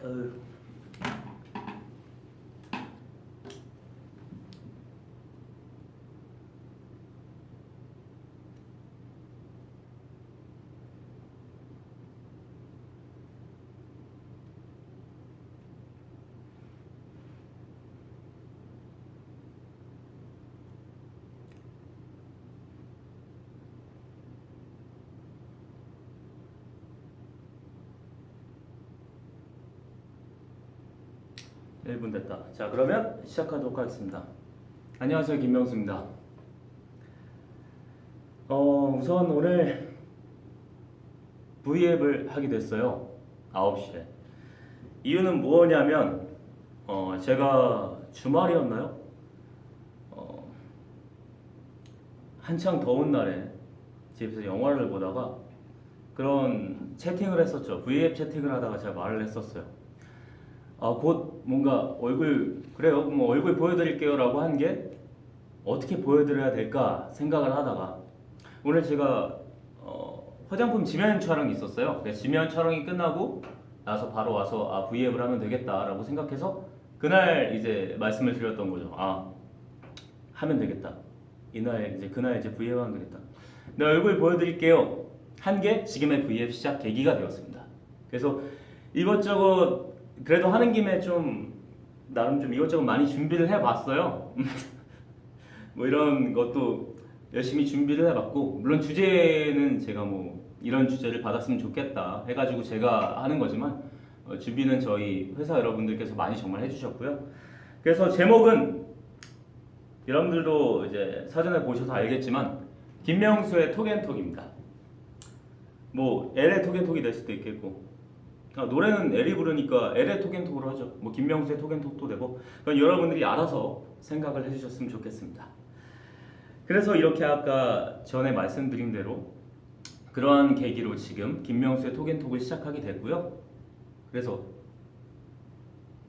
어휴. 일 분 됐다. 자, 그러면 시작하도록 하겠습니다. 안녕하세요, 김명수입니다. 우선 오늘 V앱을 하게 됐어요. 9시에. 이유는 뭐냐면 제가 주말이었나요? 한창 더운 날에 집에서 영화를 보다가 그런 채팅을 했었죠. V앱 채팅을 하다가 제가 말을 했었어요. 곧 뭔가 그래요. 뭐 얼굴 보여드릴게요 라고 한 게 어떻게 보여드려야 될까 생각을 하다가 오늘 제가 화장품 지면 촬영이 있었어요. 그래서 지면 촬영이 끝나고 나서 바로 와서 V앱을 하면 되겠다 라고 생각해서 그날 이제 말씀을 드렸던 거죠. 하면 되겠다. 그날 이제 V앱 하면 되겠다. 내 얼굴 보여드릴게요 한 게 지금의 V앱 시작 계기가 되었습니다. 그래서 이것저것 그래도 하는 김에 나름 좀 이것저것 많이 준비를 해봤어요. 뭐 이런 것도 열심히 준비를 해봤고, 물론 주제는 제가 뭐 이런 주제를 받았으면 좋겠다 해가지고 제가 하는 거지만 준비는 저희 회사 여러분들께서 많이 정말 해주셨고요. 그래서 제목은 여러분들도 이제 사전에 보셔서 알겠지만 김명수의 톡앤톡입니다. 뭐 L의 톡앤톡이 될 수도 있겠고, 노래는 L이 부르니까 L의 톡앤톡으로 하죠. 뭐 김명수의 톡앤톡도 되고, 그건 여러분들이 알아서 생각을 해주셨으면 좋겠습니다. 그래서 이렇게 아까 전에 말씀드린 대로 그러한 계기로 지금 김명수의 톡앤톡을 시작하게 됐고요. 그래서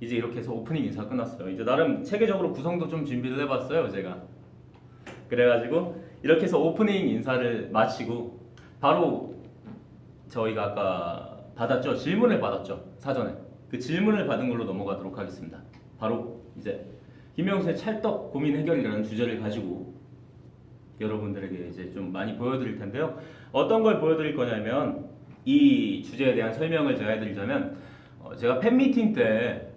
이제 이렇게 해서 오프닝 인사 끝났어요. 이제 나름 체계적으로 구성도 좀 준비를 해봤어요, 제가. 그래가지고 이렇게 해서 오프닝 인사를 마치고 바로 저희가 아까 질문을 받았죠, 사전에. 그 질문을 받은 걸로 넘어가도록 하겠습니다. 바로 이제 김명수의 찰떡 고민 해결이라는 주제를 가지고 여러분들에게 이제 좀 많이 보여드릴 텐데요. 어떤 걸 보여드릴 거냐면, 이 주제에 대한 설명을 제가 해드리자면, 제가 팬미팅 때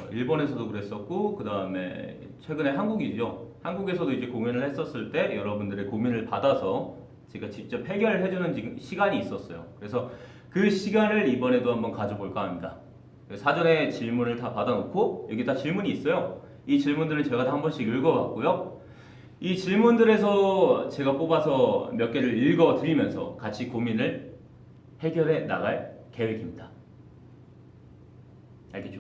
일본에서도 그랬었고, 그 다음에 최근에 한국에서도 이제 공연을 했었을 때 여러분들의 고민을 받아서 제가 직접 해결해주는 시간이 있었어요. 그래서 그 시간을 이번에도 한번 가져볼까 합니다. 사전에 질문을 다 받아놓고 여기 다 질문이 있어요. 이 질문들을 제가 다 한 번씩 읽어봤고요. 이 질문들에서 제가 뽑아서 몇 개를 읽어드리면서 같이 고민을 해결해 나갈 계획입니다. 알겠죠?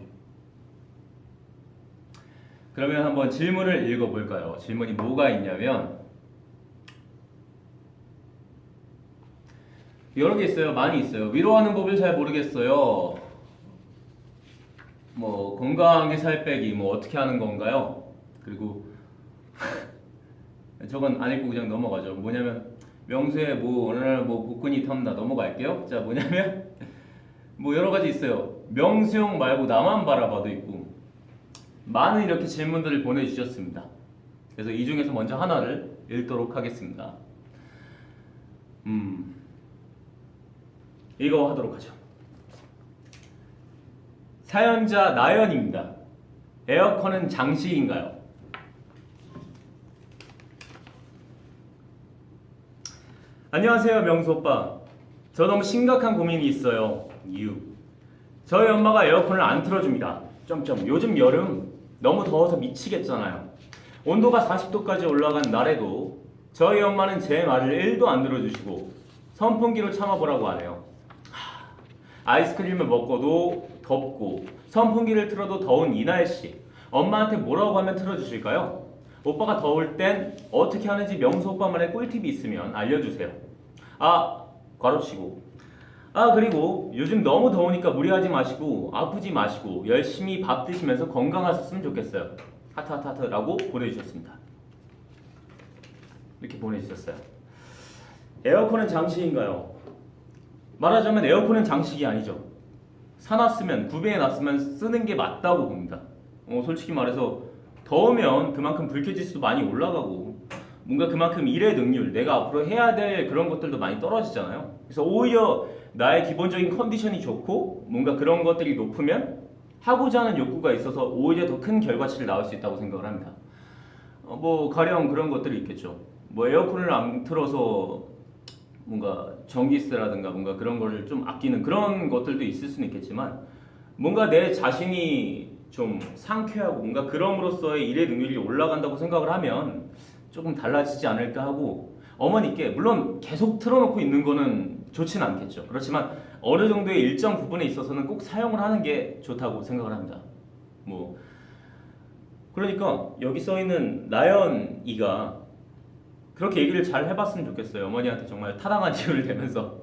그러면 한번 질문을 읽어볼까요? 질문이 뭐가 있냐면 여러 개 있어요. 많이 있어요. 위로하는 법을 잘 모르겠어요. 뭐 건강하게 살 빼기 뭐 어떻게 하는 건가요? 그리고 저건 안 읽고 그냥 넘어가죠. 뭐냐면 명수의 뭐 어느 날 뭐 복근이 탐나 넘어갈게요. 자, 뭐냐면 뭐 여러 가지 있어요. 명수형 말고 나만 바라봐도 있고, 많은 이렇게 질문들을 보내주셨습니다. 그래서 이 중에서 먼저 하나를 읽도록 하겠습니다. 이거 하도록 하죠. 사연자 나연입니다. 에어컨은 장식인가요? 안녕하세요, 명수 오빠. 저 너무 심각한 고민이 있어요. 저희 엄마가 에어컨을 안 틀어줍니다. 요즘 여름 너무 더워서 미치겠잖아요. 온도가 40도까지 올라간 날에도 저희 엄마는 제 말을 1도 안 들어주시고 선풍기로 참아보라고 하네요. 아이스크림을 먹고도 덥고 선풍기를 틀어도 더운 이 날씨, 엄마한테 뭐라고 하면 틀어주실까요? 오빠가 더울 땐 어떻게 하는지 명수 오빠만의 꿀팁이 있으면 알려주세요. 괄호치고. 그리고 요즘 너무 더우니까 무리하지 마시고 아프지 마시고 열심히 밥 드시면서 건강하셨으면 좋겠어요. 하트하트하트 라고 보내주셨습니다. 이렇게 보내주셨어요. 에어컨은 장식인가요? 말하자면 에어컨은 장식이 아니죠. 사놨으면 구비해 놨으면 쓰는 게 맞다고 봅니다. 솔직히 말해서 더우면 그만큼 불쾌지수도 많이 올라가고 뭔가 그만큼 일의 능률, 내가 앞으로 해야 될 그런 것들도 많이 떨어지잖아요. 그래서 오히려 나의 기본적인 컨디션이 좋고 뭔가 그런 것들이 높으면 하고자 하는 욕구가 있어서 오히려 더 큰 결과치를 낳을 수 있다고 생각을 합니다. 뭐 가령 그런 것들이 있겠죠. 뭐 에어컨을 안 틀어서 뭔가 전기세라든가 뭔가 그런 거를 좀 아끼는 그런 것들도 있을 수는 있겠지만 뭔가 내 자신이 좀 상쾌하고 뭔가 그럼으로써의 일의 능률이 올라간다고 생각을 하면 조금 달라지지 않을까 하고 어머니께 물론 계속 틀어놓고 있는 거는 좋진 않겠죠. 그렇지만 어느 정도의 일정 부분에 있어서는 꼭 사용을 하는 게 좋다고 생각을 합니다. 뭐 그러니까 여기 써 있는 나연이가 그렇게 얘기를 잘 해봤으면 좋겠어요. 어머니한테 정말 타당한 이유를 대면서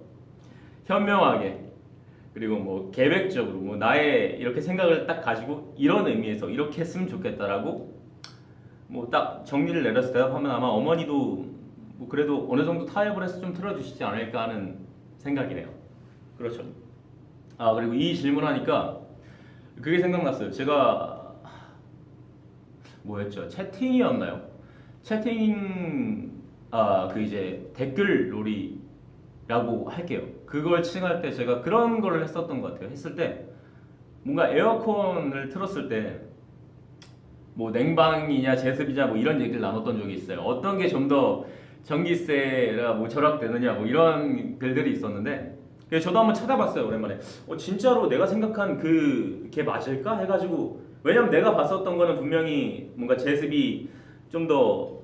현명하게 그리고 뭐 계획적으로 뭐 나의 이렇게 생각을 딱 가지고 이런 의미에서 이렇게 했으면 좋겠다라고 뭐 딱 정리를 내려서 대답하면 아마 어머니도 뭐 그래도 어느 정도 타협을 해서 좀 틀어주시지 않을까 하는 생각이네요. 그렇죠. 아 그리고 이 질문하니까 그게 생각났어요. 제가 뭐였죠? 채팅이었나요? 채팅 그 이제 댓글 놀이라고 할게요. 그걸 칭할 때 제가 그런 거를 했었던 것 같아요. 했을 때 뭔가 에어컨을 틀었을 때 뭐 냉방이냐 제습이냐 뭐 이런 얘기를 나눴던 적이 있어요. 어떤 게 좀 더 전기세가 뭐 절약되느냐 뭐 이런 글들이 있었는데 그래서 저도 한번 찾아봤어요. 오랜만에 진짜로 내가 생각한 그게 맞을까 해가지고 왜냐면 내가 봤었던 거는 분명히 뭔가 제습이 좀 더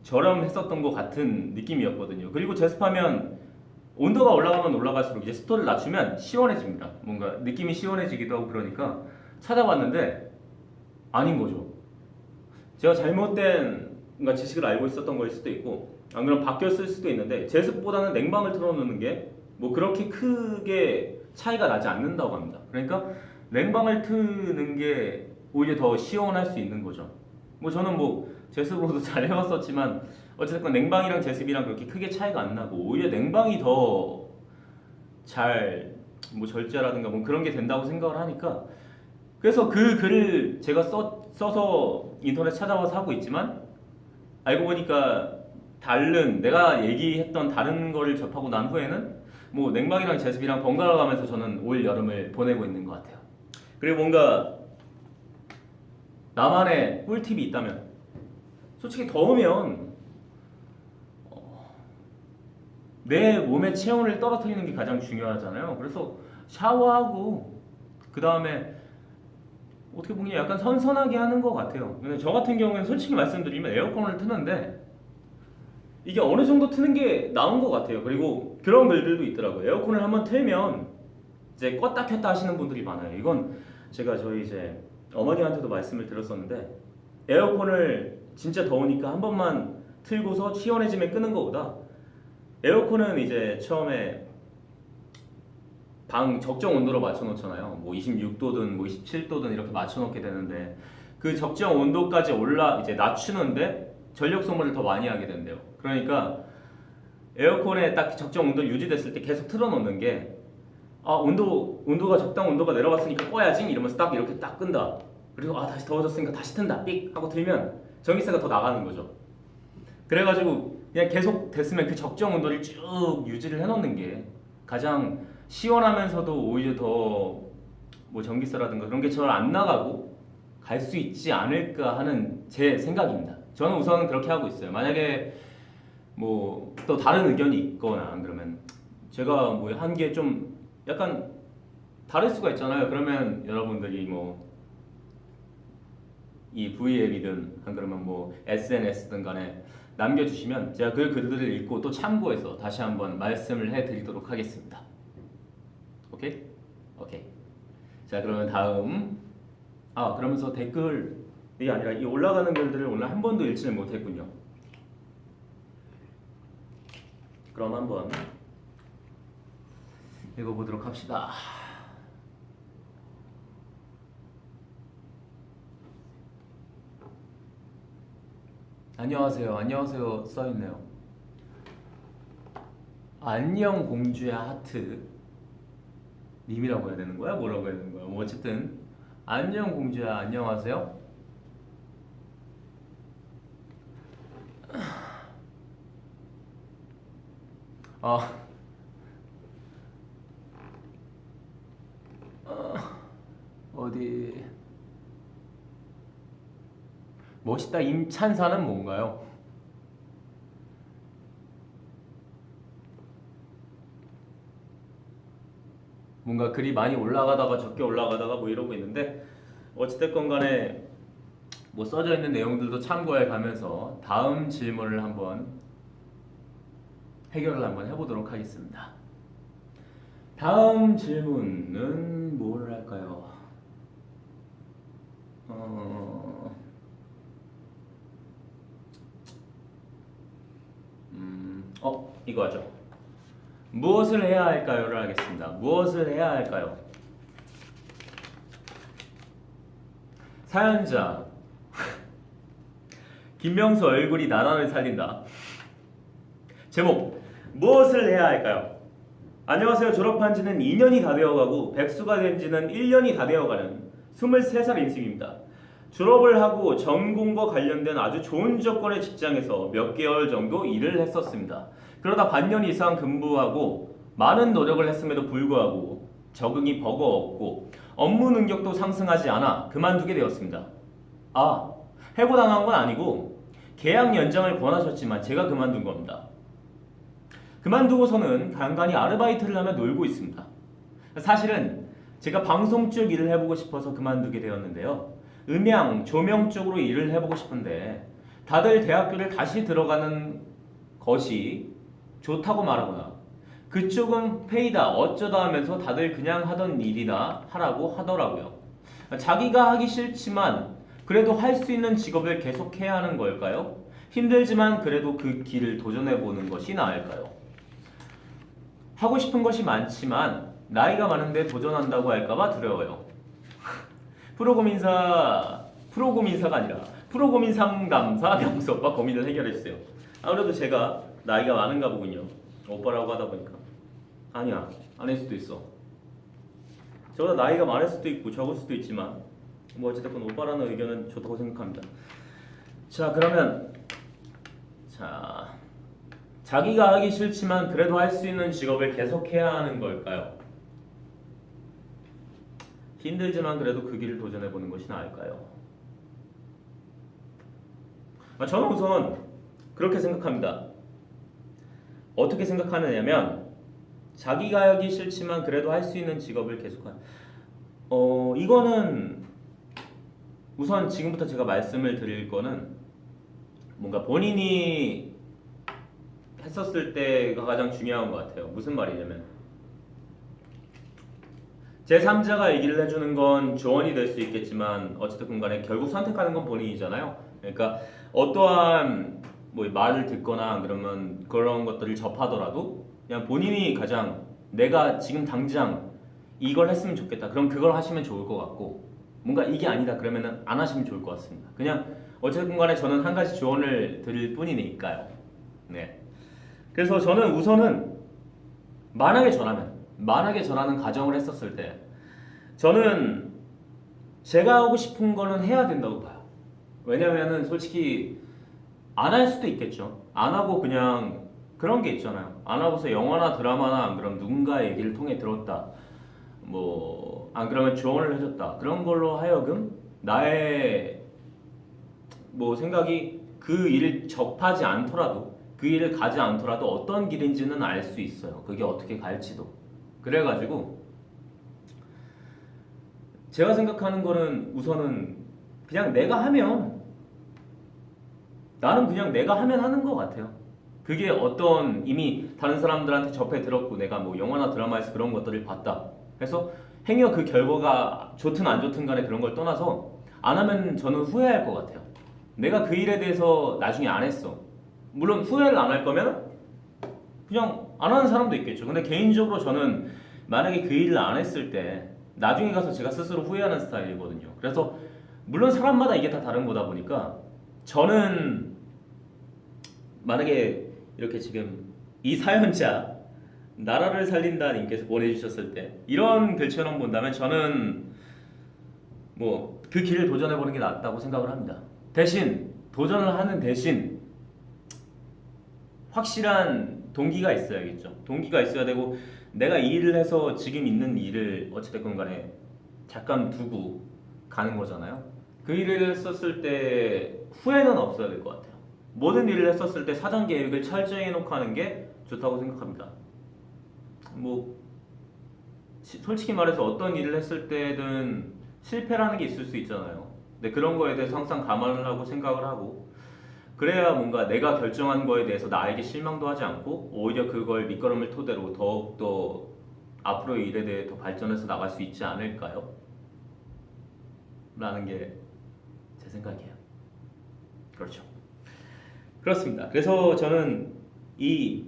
저렴했었던 것 같은 느낌이었거든요. 그리고 제습하면 온도가 올라가면 올라갈수록 이제 습도를 낮추면 시원해집니다. 뭔가 느낌이 시원해지기도 하고 그러니까 찾아봤는데 아닌 거죠. 제가 잘못된 뭔가 지식을 알고 있었던 거일 수도 있고 안 그러면 바뀌었을 수도 있는데 제습보다는 냉방을 틀어놓는 게 뭐 그렇게 크게 차이가 나지 않는다고 합니다. 그러니까 냉방을 트는 게 오히려 더 시원할 수 있는 거죠. 뭐 저는 뭐 제습으로도 잘 해왔었지만 어쨌든 냉방이랑 제습이랑 그렇게 크게 차이가 안 나고 오히려 냉방이 더 잘 뭐 절제라든가 뭐 그런 게 된다고 생각을 하니까 그래서 그 글을 제가 써서 인터넷 찾아와서 하고 있지만 알고 보니까 다른 내가 얘기했던 다른 거를 접하고 난 후에는 뭐 냉방이랑 제습이랑 번갈아 가면서 저는 올 여름을 보내고 있는 것 같아요. 그리고 뭔가 나만의 꿀팁이 있다면 솔직히 더우면 내 몸의 체온을 떨어뜨리는 게 가장 중요하잖아요. 그래서 샤워하고 그 다음에 어떻게 보면 약간 선선하게 하는 것 같아요. 근데 저 같은 경우에는 솔직히 말씀드리면 에어컨을 트는데 이게 어느 정도 트는 게 나은 것 같아요. 그리고 그런 글들도 있더라고요. 에어컨을 한번 틀면 이제 껐다 켰다 하시는 분들이 많아요. 이건 제가 저희 이제 어머니한테도 말씀을 드렸었는데 에어컨을 진짜 더우니까 한 번만 틀고서 시원해지면 끄는 것보다 에어컨은 이제 처음에 방 적정 온도로 맞춰놓잖아요. 뭐 26도든 뭐 27도든 이렇게 맞춰놓게 되는데 그 적정 온도까지 이제 낮추는데 전력 소모를 더 많이 하게 된대요. 그러니까 에어컨에 딱 적정 온도 유지됐을 때 계속 틀어놓는 게 온도가 적당 온도가 내려갔으니까 꺼야지 이러면서 딱 이렇게 딱 끈다. 그리고 다시 더워졌으니까 다시 튼다 삑 하고 틀면 전기세가 더 나가는 거죠. 그래가지고 그냥 계속 됐으면 그 적정 온도를 쭉 유지를 해놓는 게 가장 시원하면서도 오히려 더 뭐 전기세라든가 그런 게 잘 안 나가고 갈 수 있지 않을까 하는 제 생각입니다. 저는 우선은 그렇게 하고 있어요. 만약에 뭐 또 다른 의견이 있거나 안 그러면 제가 뭐 한 게 좀 약간 다를 수가 있잖아요. 그러면 여러분들이 뭐 이 V앱이든 안 그러면 뭐 SNS든 간에 남겨주시면 제가 그 글들을 읽고 또 참고해서 다시 한번 말씀을 해드리도록 하겠습니다. 오케이? 오케이. 자 그러면 다음 그러면서 댓글이 아니라 이 올라가는 글들을 오늘 한 번도 읽지를 못했군요. 그럼 한번 읽어보도록 합시다. 안녕하세요 써있네요. 안녕 공주야 하트 님이라고 해야 되는 거야? 뭐라고 해야 되는 거야? 뭐 어쨌든 안녕 공주야, 안녕하세요. 아, 어디 멋있다 임찬사는 뭔가요? 뭔가 글이 많이 올라가다가 적게 올라가다가 뭐 이러고 있는데 어찌됐건 간에 뭐 써져 있는 내용들도 참고해 가면서 다음 질문을 한번 해결을 한번 해보도록 하겠습니다. 다음 질문은 뭘 할까요? 이거 하죠. 무엇을 해야 할까요를 하겠습니다. 무엇을 해야 할까요? 사연자 김명수 얼굴이 나라를 살린다. 제목 무엇을 해야 할까요? 안녕하세요. 졸업한 지는 2년이 다 되어가고 백수가 된 지는 1년이 다 되어가는 23살 인생입니다. 졸업을 하고 전공과 관련된 아주 좋은 조건의 직장에서 몇 개월 정도 일을 했었습니다. 그러다 반년 이상 근무하고 많은 노력을 했음에도 불구하고 적응이 버거웠고 업무 능력도 상승하지 않아 그만두게 되었습니다. 아, 해고당한 건 아니고 계약 연장을 권하셨지만 제가 그만둔 겁니다. 그만두고서는 간간히 아르바이트를 하며 놀고 있습니다. 사실은 제가 방송 쪽 일을 해보고 싶어서 그만두게 되었는데요. 음향, 조명 쪽으로 일을 해보고 싶은데 다들 대학교를 다시 들어가는 것이 좋다고 말하거나 그쪽은 페이다 어쩌다 하면서 다들 그냥 하던 일이나 하라고 하더라고요. 자기가 하기 싫지만 그래도 할 수 있는 직업을 계속해야 하는 걸까요? 힘들지만 그래도 그 길을 도전해보는 것이 나을까요? 하고 싶은 것이 많지만 나이가 많은데 도전한다고 할까봐 두려워요. 프로고민사가 아니라 프로고민 상담사 명수 오빠 고민을 해결해주세요. 아무래도 제가 나이가 많은가 보군요. 오빠라고 하다 보니까. 아니야, 아닐 수도 있어. 저보다 나이가 많을 수도 있고 적을 수도 있지만 뭐 어쨌든 오빠라는 의견은 좋다고 생각합니다. 자, 그러면 자기가 하기 싫지만 그래도 할 수 있는 직업을 계속해야 하는 걸까요? 힘들지만 그래도 그 길을 도전해보는 것이 나을까요? 저는 우선 그렇게 생각합니다. 어떻게 생각하느냐면 자기가 하기 싫지만 그래도 할 수 있는 직업을 계속하는 이거는 우선 지금부터 제가 말씀을 드릴 거는 뭔가 본인이 했었을 때가 가장 중요한 것 같아요. 무슨 말이냐면 제3자가 얘기를 해주는 건 조언이 될 수 있겠지만 어쨌든 간에 결국 선택하는 건 본인이잖아요. 그러니까 어떠한 뭐 말을 듣거나 그러면 그런 것들을 접하더라도 그냥 본인이 가장 내가 지금 당장 이걸 했으면 좋겠다. 그럼 그걸 하시면 좋을 것 같고 뭔가 이게 아니다 그러면은 안 하시면 좋을 것 같습니다. 그냥 어쨌든 간에 저는 한 가지 조언을 드릴 뿐이니까요. 네. 그래서 저는 우선은 만약에 저라는 가정을 했었을 때 저는 제가 하고 싶은 거는 해야 된다고 봐요. 왜냐면은 솔직히 안 할 수도 있겠죠. 안 하고 그냥 그런 게 있잖아요. 안 하고서 영화나 드라마나 안 그러면 누군가의 얘기를 통해 들었다. 뭐 안 그러면 조언을 해줬다. 그런 걸로 하여금 나의 뭐 생각이 그 일을 접하지 않더라도 그 일을 가지 않더라도 어떤 길인지는 알 수 있어요. 그게 어떻게 갈지도. 그래가지고 제가 생각하는 거는 우선은 그냥 나는 그냥 내가 하면 하는 것 같아요. 그게 어떤 이미 다른 사람들한테 접해 들었고 내가 뭐 영화나 드라마에서 그런 것들을 봤다. 그래서 행여 그 결과가 좋든 안 좋든 간에 그런 걸 떠나서 안 하면 저는 후회할 것 같아요. 내가 그 일에 대해서 나중에 안 했어. 물론 후회를 안 할 거면 그냥 안 하는 사람도 있겠죠. 근데 개인적으로 저는 만약에 그 일을 안 했을 때 나중에 가서 제가 스스로 후회하는 스타일이거든요. 그래서 물론 사람마다 이게 다 다른 거다 보니까 저는 만약에 이렇게 지금 이 사연자 나라를 살린다 님께서 보내주셨을 때 이런 글처럼 본다면 저는 뭐 그 길을 도전해보는 게 낫다고 생각을 합니다. 대신 도전을 하는 대신 확실한 동기가 있어야겠죠. 동기가 있어야 되고 내가 이 일을 해서 지금 있는 일을 어찌됐건 간에 잠깐 두고 가는 거잖아요. 그 일을 했었을 때 후회는 없어야 될 것 같아요. 모든 일을 했었을 때 사전 계획을 철저히 해놓고 하는 게 좋다고 생각합니다. 뭐 솔직히 말해서 어떤 일을 했을 때든 실패라는 게 있을 수 있잖아요. 근데 그런 거에 대해서 항상 감안을 하고 생각을 하고 그래야 뭔가 내가 결정한 거에 대해서 나에게 실망도 하지 않고 오히려 그걸 밑거름을 토대로 더욱더 앞으로의 일에 대해 더 발전해서 나갈 수 있지 않을까요? 라는 게 제 생각이에요. 그렇죠. 그렇습니다. 그래서 저는 이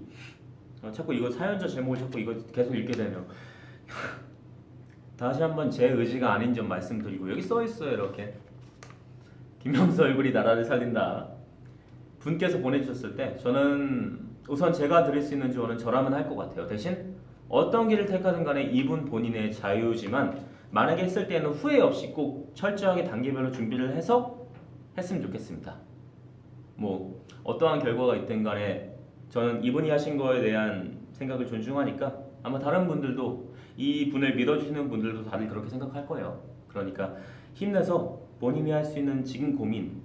자꾸 이거 사연자 제목을 자꾸 이거 계속 읽게 되네요. 다시 한번 제 의지가 아닌 점 말씀드리고 여기 써 있어요. 이렇게 김명수 얼굴이 나라를 살린다 분께서 보내주셨을 때 저는 우선 제가 드릴 수 있는 조언은 저라면 할 것 같아요. 대신 어떤 길을 택하든 간에 이분 본인의 자유지만 만약에 했을 때는 후회 없이 꼭 철저하게 단계별로 준비를 해서 했으면 좋겠습니다. 뭐 어떠한 결과가 있든 간에 저는 이분이 하신 거에 대한 생각을 존중하니까 아마 다른 분들도 이 분을 믿어주시는 분들도 다들 그렇게 생각할 거예요. 그러니까 힘내서 본인이 할 수 있는 지금 고민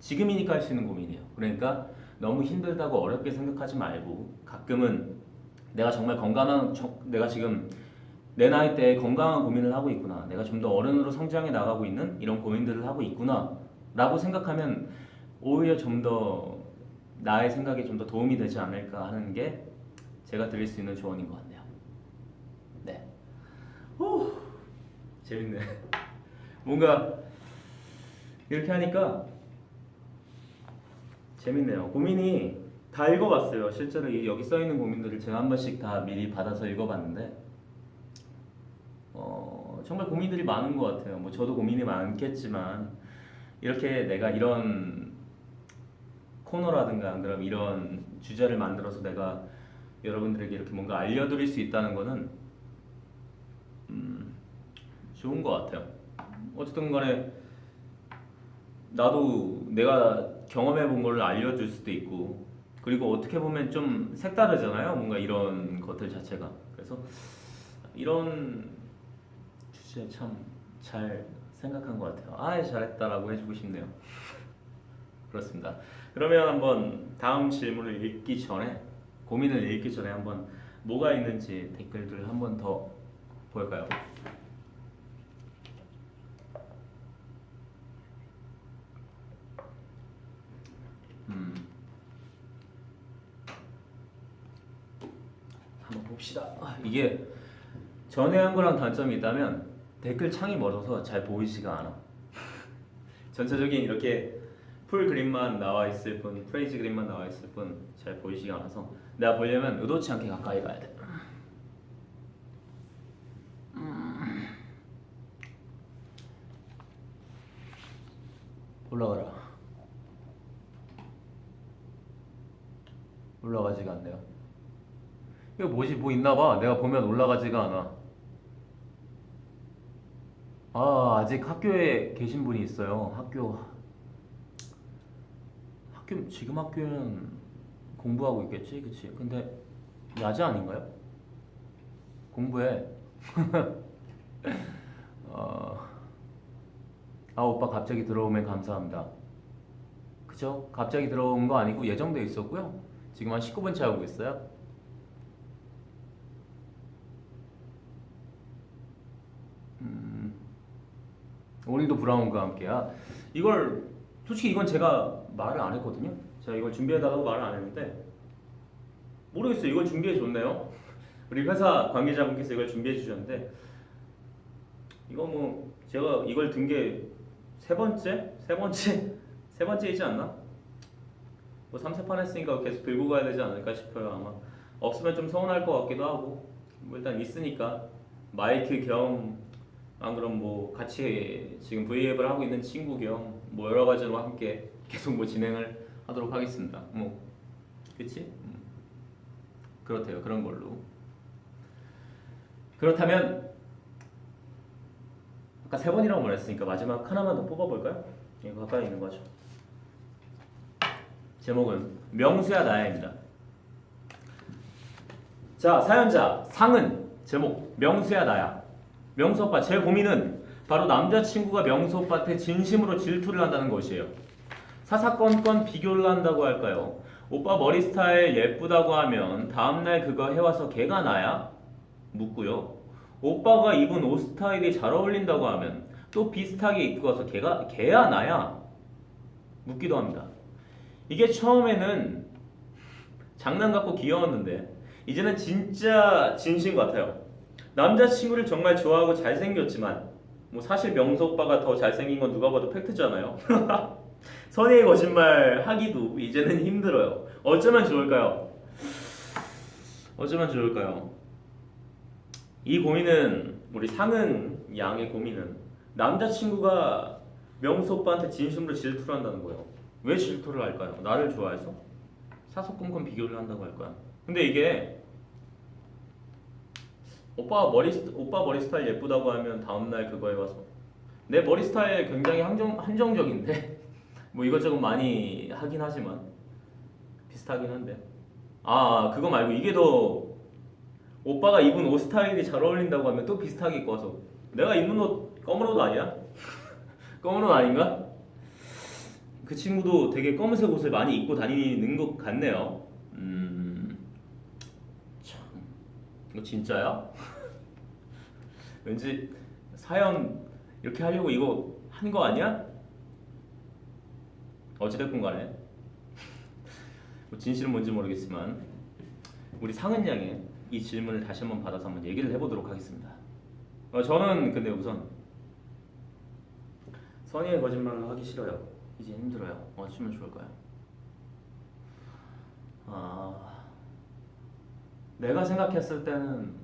지금이니까 할 수 있는 고민이에요. 그러니까 너무 힘들다고 어렵게 생각하지 말고 가끔은 내가 정말 건강한 내가 지금 내 나이 때 건강한 고민을 하고 있구나. 내가 좀 더 어른으로 성장해 나가고 있는 이런 고민들을 하고 있구나. 라고 생각하면 오히려 좀 더 나의 생각에 좀 더 도움이 되지 않을까 하는 게 제가 드릴 수 있는 조언인 것 같네요. 네. 오, 재밌네. 뭔가 이렇게 하니까 재밌네요. 고민이 다 읽어봤어요. 실제로 여기 써있는 고민들을 제가 한 번씩 다 미리 받아서 읽어봤는데 정말 고민들이 많은 것 같아요. 뭐 저도 고민이 많겠지만 이렇게 내가 이런 코너라든가 그럼 이런 주제를 만들어서 내가 여러분들에게 이렇게 뭔가 알려드릴 수 있다는 거는 좋은 것 같아요. 어쨌든 간에 나도 내가 경험해 본 걸 알려줄 수도 있고 그리고 어떻게 보면 좀 색다르잖아요. 뭔가 이런 것들 자체가. 그래서 이런 주제 참 잘 생각한 것 같아요. 아, 잘했다라고 해주고 싶네요. 그렇습니다. 그러면 한번 다음 질문을 읽기 전에 고민을 읽기 전에 한번 뭐가 있는지 댓글들 한번 더 볼까요? 한번 봅시다. 이게 전에 한 거랑 단점이 있다면 댓글 창이 멀어서 잘 보이지가 않아. 전체적인 이렇게 풀 그림만 나와 있을 뿐, 프레이즈 그림만 나와 있을 뿐 잘 보이지가 않아서 내가 보려면 의도치 않게 가까이 가야 돼. 올라가라. 올라가지가 않네요. 이거 뭐지? 뭐 있나봐. 내가 보면 올라가지가 않아. 아, 아직 학교에 계신 분이 있어요. 지금 학교는 공부하고 있겠지, 그치? 근데 야자 아닌가요? 공부해. 어, 오빠 갑자기 들어오면 감사합니다. 그죠? 갑자기 들어온 거 아니고 예정돼 있었고요. 지금 한 19분째 하고 있어요. 오늘도 브라운과 함께야. 이걸 솔직히 이건 제가 말을 안 했거든요. 제가 이걸 준비해달라고 말을 안 했는데 모르겠어요. 이걸 준비해 줬네요. 우리 회사 관계자분께서 이걸 준비해 주셨는데 이거 뭐 제가 이걸 든 게 세 번째이지 않나? 뭐 3세판 했으니까 계속 들고 가야 되지 않을까 싶어요. 아마 없으면 좀 서운할 것 같기도 하고 뭐 일단 있으니까 마이크 겸 안 그럼 뭐 같이 지금 V앱을 하고 있는 친구 겸 뭐 여러 가지로 함께 계속 뭐 진행을 하도록 하겠습니다. 뭐 그치? 그렇대요. 그런 걸로. 그렇다면 아까 3번이라고 말했으니까 마지막 하나만 더 뽑아볼까요? 이거 가까이 있는 거죠. 제목은 명수야 나야입니다. 자, 사연자 상은 제목 명수야 나야. 명수 오빠, 제 고민은 바로 남자친구가 명수 오빠한테 진심으로 질투를 한다는 것이에요. 사사건건 비교를 한다고 할까요? 오빠 머리 스타일 예쁘다고 하면 다음날 그거 해와서 걔가 나야? 묻고요. 오빠가 입은 옷 스타일이 잘 어울린다고 하면 또 비슷하게 입고 와서 걔야 나야? 묻기도 합니다. 이게 처음에는 장난 같고 귀여웠는데 이제는 진짜 진심 같아요. 남자친구를 정말 좋아하고 잘생겼지만 뭐 사실 명수 오빠가 더 잘생긴 건 누가 봐도 팩트잖아요. 선의의 거짓말 하기도 이제는 힘들어요. 어쩌면 좋을까요? 어쩌면 좋을까요? 이 고민은 우리 상은 양의 고민은 남자친구가 명수 오빠한테 진심으로 질투를 한다는 거예요. 왜 질투를 할까요? 나를 좋아해서? 사소끔끔 비교를 한다고 할까요? 근데 이게 오빠 머리 스타일 예쁘다고 하면 다음날 그거에 와서 내 머리 스타일 굉장히 한정적인데 뭐 이것저것 많이 하긴 하지만 비슷하긴 한데 그거 말고 이게 더 오빠가 입은 옷 스타일이 잘 어울린다고 하면 또 비슷하게 입고 와서 내가 입는 옷 검은 옷 아니야? 검은 옷 아닌가? 그 친구도 되게 검은색 옷을 많이 입고 다니는 것 같네요. 참 이거 진짜야? 왠지 사연 이렇게 하려고 이거 한 거 아니야? 어찌됐건 간에 뭐 진실은 뭔지 모르겠지만 우리 상은 양의 이 질문을 다시 한번 받아서 한번 얘기를 해보도록 하겠습니다. 저는 근데 우선 선의의 거짓말을 하기 싫어요. 이제 힘들어요. 어쩌면 좋을까요? 내가 생각했을 때는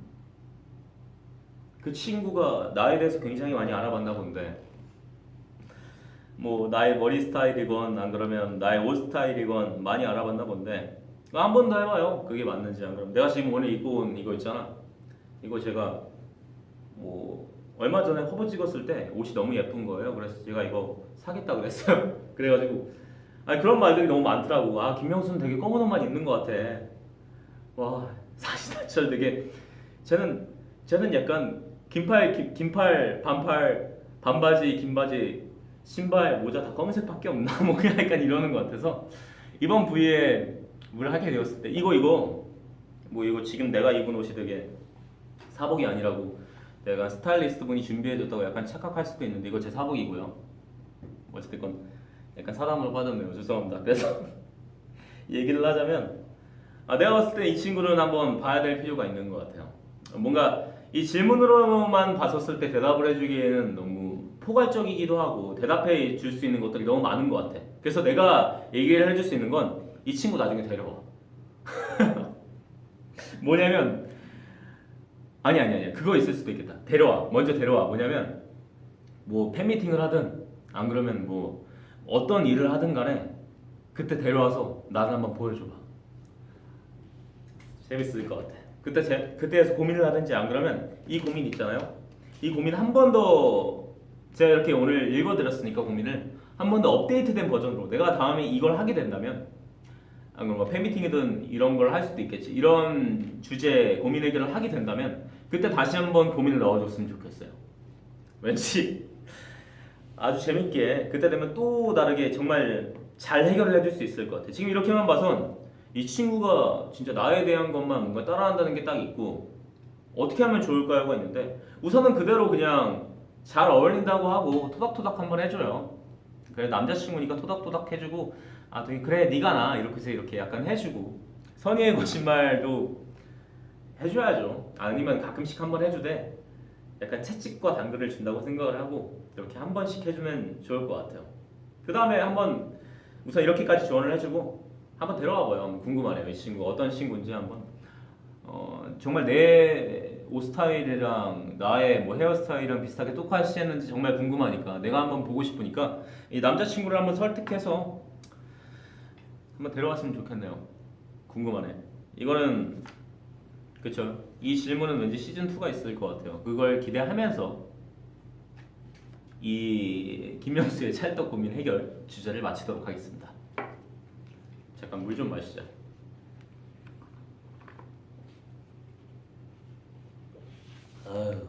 그 친구가 나에 대해서 굉장히 많이 알아봤나 본데 뭐 나의 머리 스타일이건 안 그러면 나의 옷 스타일이건 많이 알아봤나 본데 한 번 더 해봐요. 그게 맞는지 안 그러면 내가 지금 오늘 입고 온 이거 있잖아. 이거 제가 뭐 얼마 전에 허브 찍었을 때 옷이 너무 예쁜 거예요. 그래서 제가 이거 사겠다고 그랬어요. 그래가지고 그런 말들이 너무 많더라고. 김명수는 되게 검은 옷만 입는 것 같아. 와 사실 저 되게 쟤는 약간 긴팔 반바지 긴바지 신발 모자 다 검은색밖에 없나 뭐 그냥 약간 이러는 것 같아서 이번 부위에 뭘 하게 되었을 때 이거 뭐 이거 지금 내가 입은 옷이 되게 사복이 아니라고 내가 스타일리스트 분이 준비해줬다고 약간 착각할 수도 있는데 이거 제 사복이고요. 어쨌든 약간 사담으로 빠졌네요. 죄송합니다. 그래서 얘기를 하자면 내가 봤을 때 이 친구는 한번 봐야 될 필요가 있는 것 같아요. 뭔가 이 질문으로만 봤었을 때 대답을 해주기에는 너무 포괄적이기도 하고 대답해 줄 수 있는 것들이 너무 많은 것 같아. 그래서 내가 얘기를 해줄 수 있는 건 이 친구 나중에 데려와. 뭐냐면 아니 그거 있을 수도 있겠다. 먼저 데려와. 뭐냐면 뭐 팬미팅을 하든 안 그러면 뭐 어떤 일을 하든 간에 그때 데려와서 나를 한번 보여줘봐. 재밌을 것 같아. 그때에서 고민을 하든지 안 그러면 이 고민 있잖아요. 이 고민 한 번 더 제가 이렇게 오늘 읽어드렸으니까 고민을 한 번 더 업데이트된 버전으로 내가 다음에 이걸 하게 된다면 안 그러면 뭐 팬미팅이든 이런 걸 할 수도 있겠지. 이런 주제 고민 해결을 하게 된다면 그때 다시 한번 고민을 넣어줬으면 좋겠어요. 왠지 아주 재밌게 그때 되면 또 다르게 정말 잘 해결을 해줄 수 있을 것 같아. 지금 이렇게만 봐선 이 친구가 진짜 나에 대한 것만 뭔가 따라한다는 게 딱 있고 어떻게 하면 좋을까요가 있는데 우선은 그대로 그냥 잘 어울린다고 하고 토닥토닥 한번 해줘요. 그래 남자친구니까 토닥토닥 해주고 되게 그래 네가 나 이렇게 약간 해주고 선의의 거짓말도 해줘야죠. 아니면 가끔씩 한번 해주되 약간 채찍과 당근을 준다고 생각을 하고 이렇게 한 번씩 해주면 좋을 것 같아요. 그 다음에 한번 우선 이렇게까지 조언을 해주고 한번 데려와 봐요. 궁금하네요. 이 친구 어떤 친구인지 한번 정말 내 옷 스타일이랑 나의 뭐 헤어스타일이랑 비슷하게 똑같이 했는지 정말 궁금하니까 내가 한번 보고 싶으니까 이 남자친구를 한번 설득해서 한번 데려왔으면 좋겠네요. 궁금하네. 이거는 그쵸? 이 질문은 왠지 시즌 2가 있을 것 같아요. 그걸 기대하면서 이 김명수의 찰떡 고민 해결 주제를 마치도록 하겠습니다. 잠깐 물 좀 마시자. 아유.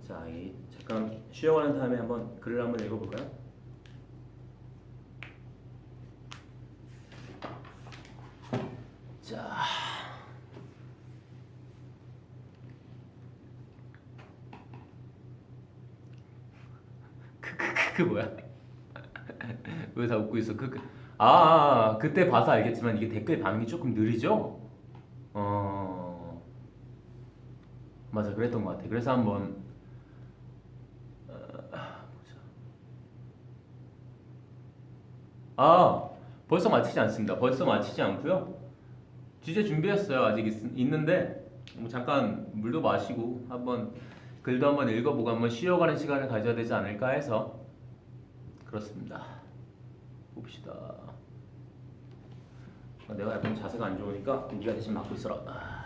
자, 잠깐 쉬어가는 다음에 한번 글을 한번 읽어볼까요? 자, 그 뭐야? 왜 다 웃고 있어? 그때 봐서 알겠지만 이게 댓글 반응이 조금 느리죠? 맞아, 그랬던 것 같아. 그래서 한번 보자. 벌써 마치지 않습니다. 벌써 마치지 않고요. 주제 준비했어요. 아직 있는데 뭐 잠깐 물도 마시고 한번 글도 한번 읽어보고 한번 쉬어가는 시간을 가져야 되지 않을까 해서 그렇습니다. 봅시다. 내가 약간 자세가 안 좋으니까 네가 대신 맡고 있어라.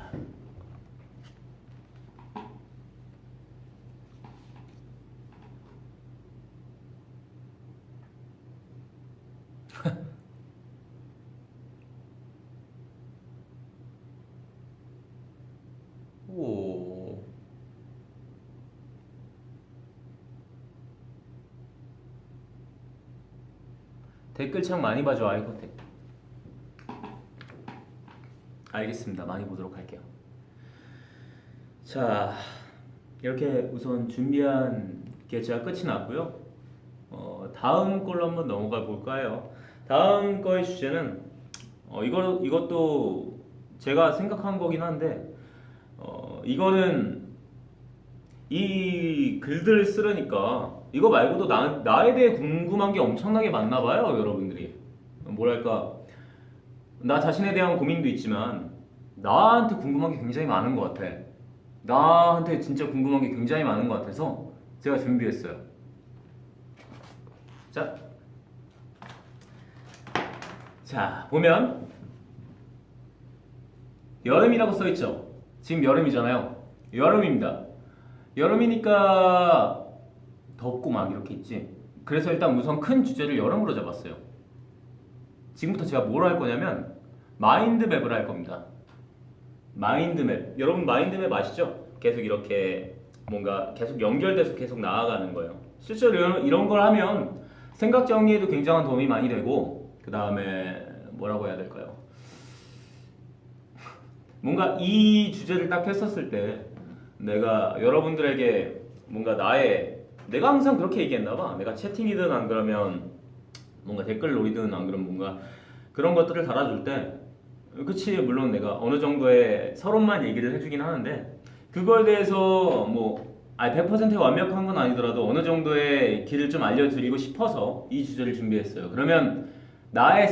오. 댓글창 많이 봐줘. 아이고 알겠습니다. 많이 보도록 할게요. 자, 이렇게 우선 준비한 게 제가 끝이 났고요. 다음 걸로 한번 넘어가 볼까요? 다음 거의 주제는 이것도 제가 생각한 거긴 한데 이거는 이 글들을 쓰려니까 이거 말고도 나에 대해 궁금한 게 엄청나게 많나 봐요, 여러분들이. 뭐랄까, 나 자신에 대한 고민도 있지만 나한테 궁금한 게 굉장히 많은 것 같아. 나한테 진짜 궁금한 게 굉장히 많은 것 같아서 제가 준비했어요. 자, 보면 여름이라고 써있죠. 지금 여름이잖아요. 여름입니다. 여름이니까 덥고 막 이렇게 있지. 그래서 일단 우선 큰 주제를 여름으로 잡았어요. 지금부터 제가 뭘 할 거냐면 마인드맵을 할 겁니다. 마인드맵. 여러분 마인드맵 아시죠? 계속 이렇게 뭔가 계속 연결돼서 계속 나아가는 거예요. 실제로 이런 걸 하면 생각 정리에도 굉장한 도움이 많이 되고, 그 다음에 뭐라고 해야 될까요? 뭔가 이 주제를 딱 했었을 때 내가 여러분들에게 뭔가 내가 항상 그렇게 얘기했나 봐. 내가 채팅이든 안 그러면 뭔가 댓글 놀이든 안 그러면 뭔가 그런 것들을 달아줄 때, 그치, 물론 내가 어느 정도의 서론만 얘기를 해주긴 하는데 그거에 대해서 뭐 100% 완벽한 건 아니더라도 어느 정도의 길을 좀 알려드리고 싶어서 이 주제를 준비했어요. 그러면 나의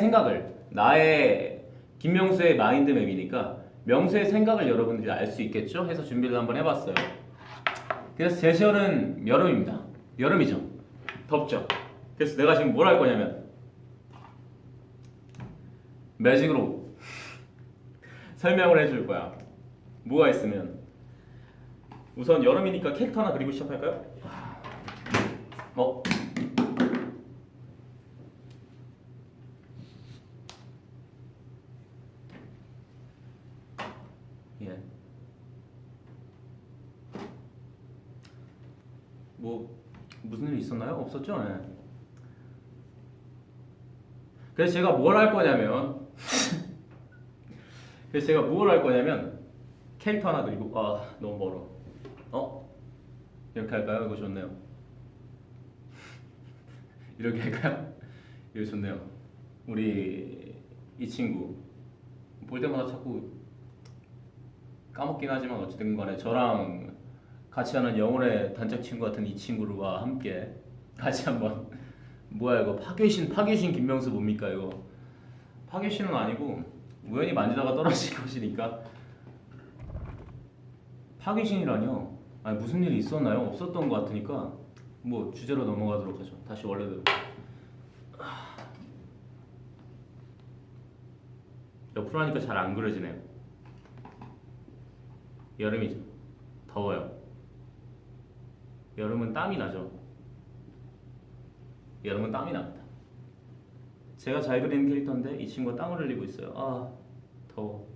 김명수의 마인드맵이니까 명수의 생각을 여러분들이 알 수 있겠죠? 해서 준비를 한번 해봤어요. 그래서 제시어는 여름입니다. 여름이죠. 덥죠. 그래서 내가 지금 뭘 할 거냐면 매직으로 설명을 해줄 거야. 뭐가 있으면 우선 여름이니까 캐릭터 하나 그리고 시작할까요? 예. 뭐 무슨 일 있었나요? 없었죠? 네. 그래서 제가 뭘 할 거냐면 캐릭터 하나 그리고 너무 멀어. 이렇게 할까요? 이거 좋네요. 이렇게 할까요? 이거 좋네요. 우리 이 친구 볼 때마다 자꾸 까먹긴 하지만 어쨌든 간에 저랑 같이 하는 영혼의 단짝 친구 같은 이 친구와 함께 같이 한번 뭐야 이거 파괴신 김명수 뭡니까 이거. 파괴신은 아니고 우연히 만지다가 떨어진 것이니까. 파괴신이라뇨? 아니 무슨 일이 있었나요? 없었던 것 같으니까 뭐 주제로 넘어가도록 하죠. 다시 원래대로. 옆으로 하니까 잘 안 그려지네요. 여름이죠. 더워요. 여름은 땀이 나죠. 여름은 땀이 납니다. 제가 잘 그리는 캐릭터인데 이 친구가 땀을 흘리고 있어요. 아, 더워.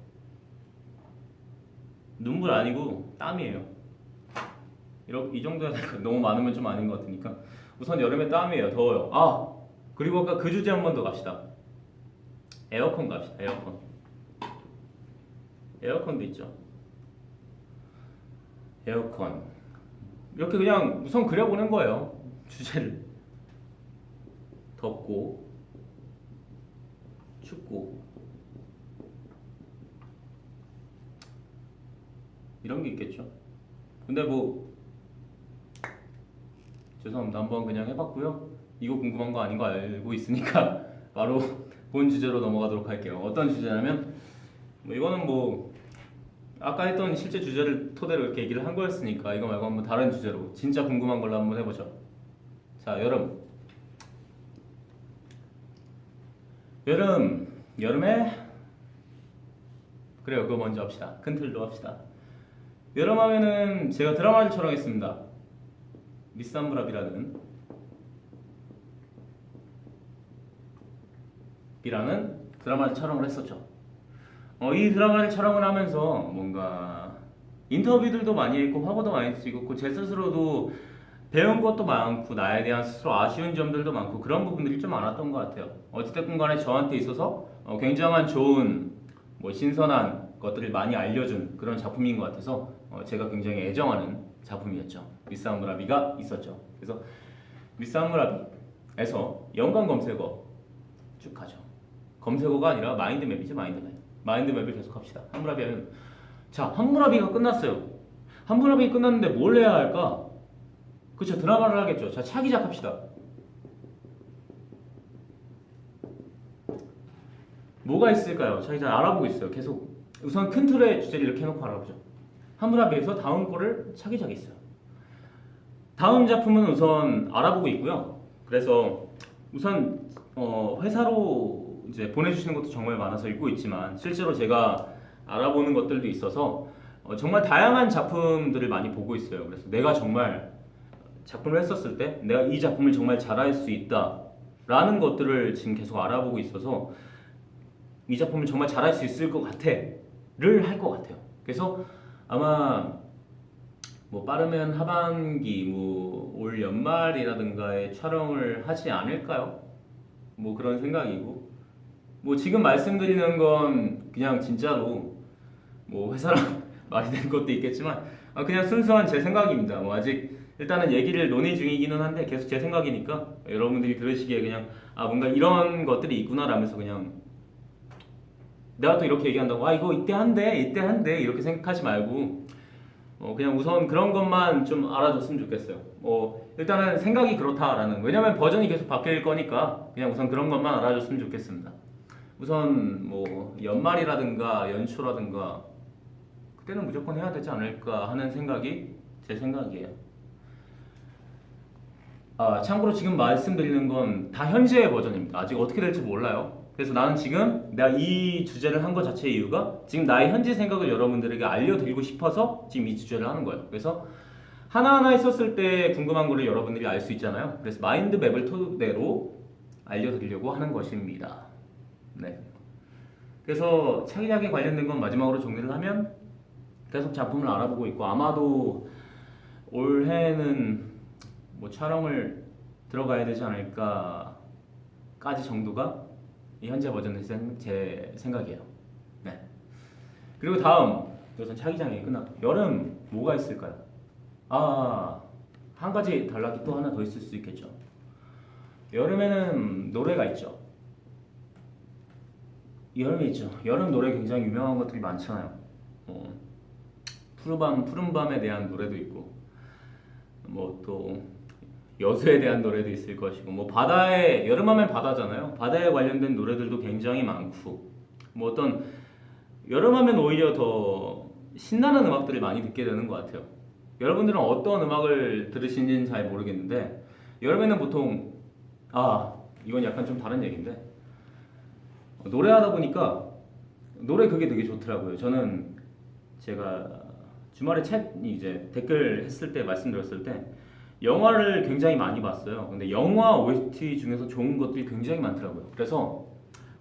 눈물 아니고 땀이에요. 이 정도야 너무 많으면 좀 아닌 것 같으니까 우선 여름에 땀이에요. 더워요. 아, 그리고 아까 그 주제 한 번 더 갑시다. 에어컨 갑시다. 에어컨도 있죠. 에어컨 이렇게 그냥 우선 그려보는 거예요. 주제를. 덥고 춥고 이런 게 있겠죠. 근데 뭐 죄송합니다. 한번 그냥 해봤고요. 이거 궁금한 거 아닌 거 알고 있으니까 바로 본 주제로 넘어가도록 할게요. 어떤 주제냐면 뭐 이거는 뭐 아까 했던 실제 주제를 토대로 이렇게 얘기를 한 거였으니까 이거 말고 한번 다른 주제로 진짜 궁금한 걸로 한번 해보죠. 자, 여름에 그래요. 그거 먼저 합시다. 큰 틀로 합시다. 여름 하면은 제가 드라마를 촬영했습니다. 미스함브라비라는 드라마를 촬영을 했었죠. 이 드라마를 촬영을 하면서 뭔가 인터뷰들도 많이 했고 화보도 많이 찍었고 제 스스로도 배운 것도 많고 나에 대한 스스로 아쉬운 점들도 많고 그런 부분들이 좀 많았던 것 같아요. 어찌됐든 간에 저한테 있어서 굉장한 좋은 뭐 신선한 것들을 많이 알려준 그런 작품인 것 같아서 제가 굉장히 애정하는 작품이었죠. 미스함브라비가 있었죠. 그래서 미스함브라비에서 연관 검색어 쭉 가죠. 검색어가 아니라 마인드맵이죠. 마인드맵을 계속 합시다. 함무라비 하면 자, 함무라비가 끝났어요. 함무라비 끝났는데 뭘 해야 할까? 그쵸, 드라마를 하겠죠. 자, 차기작 합시다. 뭐가 있을까요? 차기작 알아보고 있어요. 계속 우선 큰 틀의 주제를 이렇게 해놓고 알아보죠. 함무라비에서 다음 거를 차기작이 있어요. 다음 작품은 우선 알아보고 있고요. 그래서 우선 회사로 이제 보내주시는 것도 정말 많아서 읽고 있지만 실제로 제가 알아보는 것들도 있어서 정말 다양한 작품들을 많이 보고 있어요. 그래서 내가 정말 작품을 했었을 때 내가 이 작품을 정말 잘할 수 있다 라는 것들을 지금 계속 알아보고 있어서 이 작품을 정말 잘할 수 있을 것 같아 를 할 것 같아요. 그래서 아마 뭐 빠르면 하반기 뭐 올 연말이라든가에 촬영을 하지 않을까요? 뭐 그런 생각이고 뭐 지금 말씀드리는 건 그냥 진짜로 뭐 회사랑 말이 된 것도 있겠지만 그냥 순수한 제 생각입니다. 뭐 아직 일단은 얘기를 논의 중이기는 한데 계속 제 생각이니까 여러분들이 들으시기에 그냥 뭔가 이런 것들이 있구나 라면서 그냥 내가 또 이렇게 얘기한다고 이거 이때 한대 이렇게 생각하지 말고 그냥 우선 그런 것만 좀 알아줬으면 좋겠어요. 일단은 생각이 그렇다라는 왜냐면 버전이 계속 바뀔 거니까 그냥 우선 그런 것만 알아줬으면 좋겠습니다. 우선 뭐 연말이라든가 연초라든가 그때는 무조건 해야 되지 않을까 하는 생각이 제 생각이에요. 참고로 지금 말씀드리는 건 다 현재의 버전입니다. 아직 어떻게 될지 몰라요. 그래서 나는 지금 내가 이 주제를 한 것 자체의 이유가 지금 나의 현재 생각을 여러분들에게 알려드리고 싶어서 지금 이 주제를 하는 거예요. 그래서 하나하나 했었을 때 궁금한 거를 여러분들이 알 수 있잖아요. 그래서 마인드맵을 토대로 알려드리려고 하는 것입니다. 네. 그래서 차기작에 관련된 건 마지막으로 정리를 하면 계속 작품을 알아보고 있고 아마도 올해는 뭐 촬영을 들어가야 되지 않을까까지 정도가 이 현재 버전의 제 생각이에요. 네. 그리고 다음 우선 차기작이 끝났고 여름 뭐가 있을까요? 한 가지 단락이 또 하나 더 있을 수 있겠죠. 여름에는 노래가 있죠. 여름에 있죠. 여름 노래 굉장히 유명한 것들이 많잖아요. 푸른 밤에 대한 노래도 있고 뭐 또 여수에 대한 노래도 있을 것이고 뭐 바다에 여름하면 바다잖아요. 바다에 관련된 노래들도 굉장히 많고 뭐 어떤 여름하면 오히려 더 신나는 음악들을 많이 듣게 되는 것 같아요. 여러분들은 어떤 음악을 들으시는지는 잘 모르겠는데 여름에는 보통 이건 약간 좀 다른 얘기인데 노래하다 보니까 노래 그게 되게 좋더라고요. 저는 제가 주말에 이제 댓글 했을 때 말씀드렸을 때 영화를 굉장히 많이 봤어요. 근데 영화 OST 중에서 좋은 것들이 굉장히 많더라고요. 그래서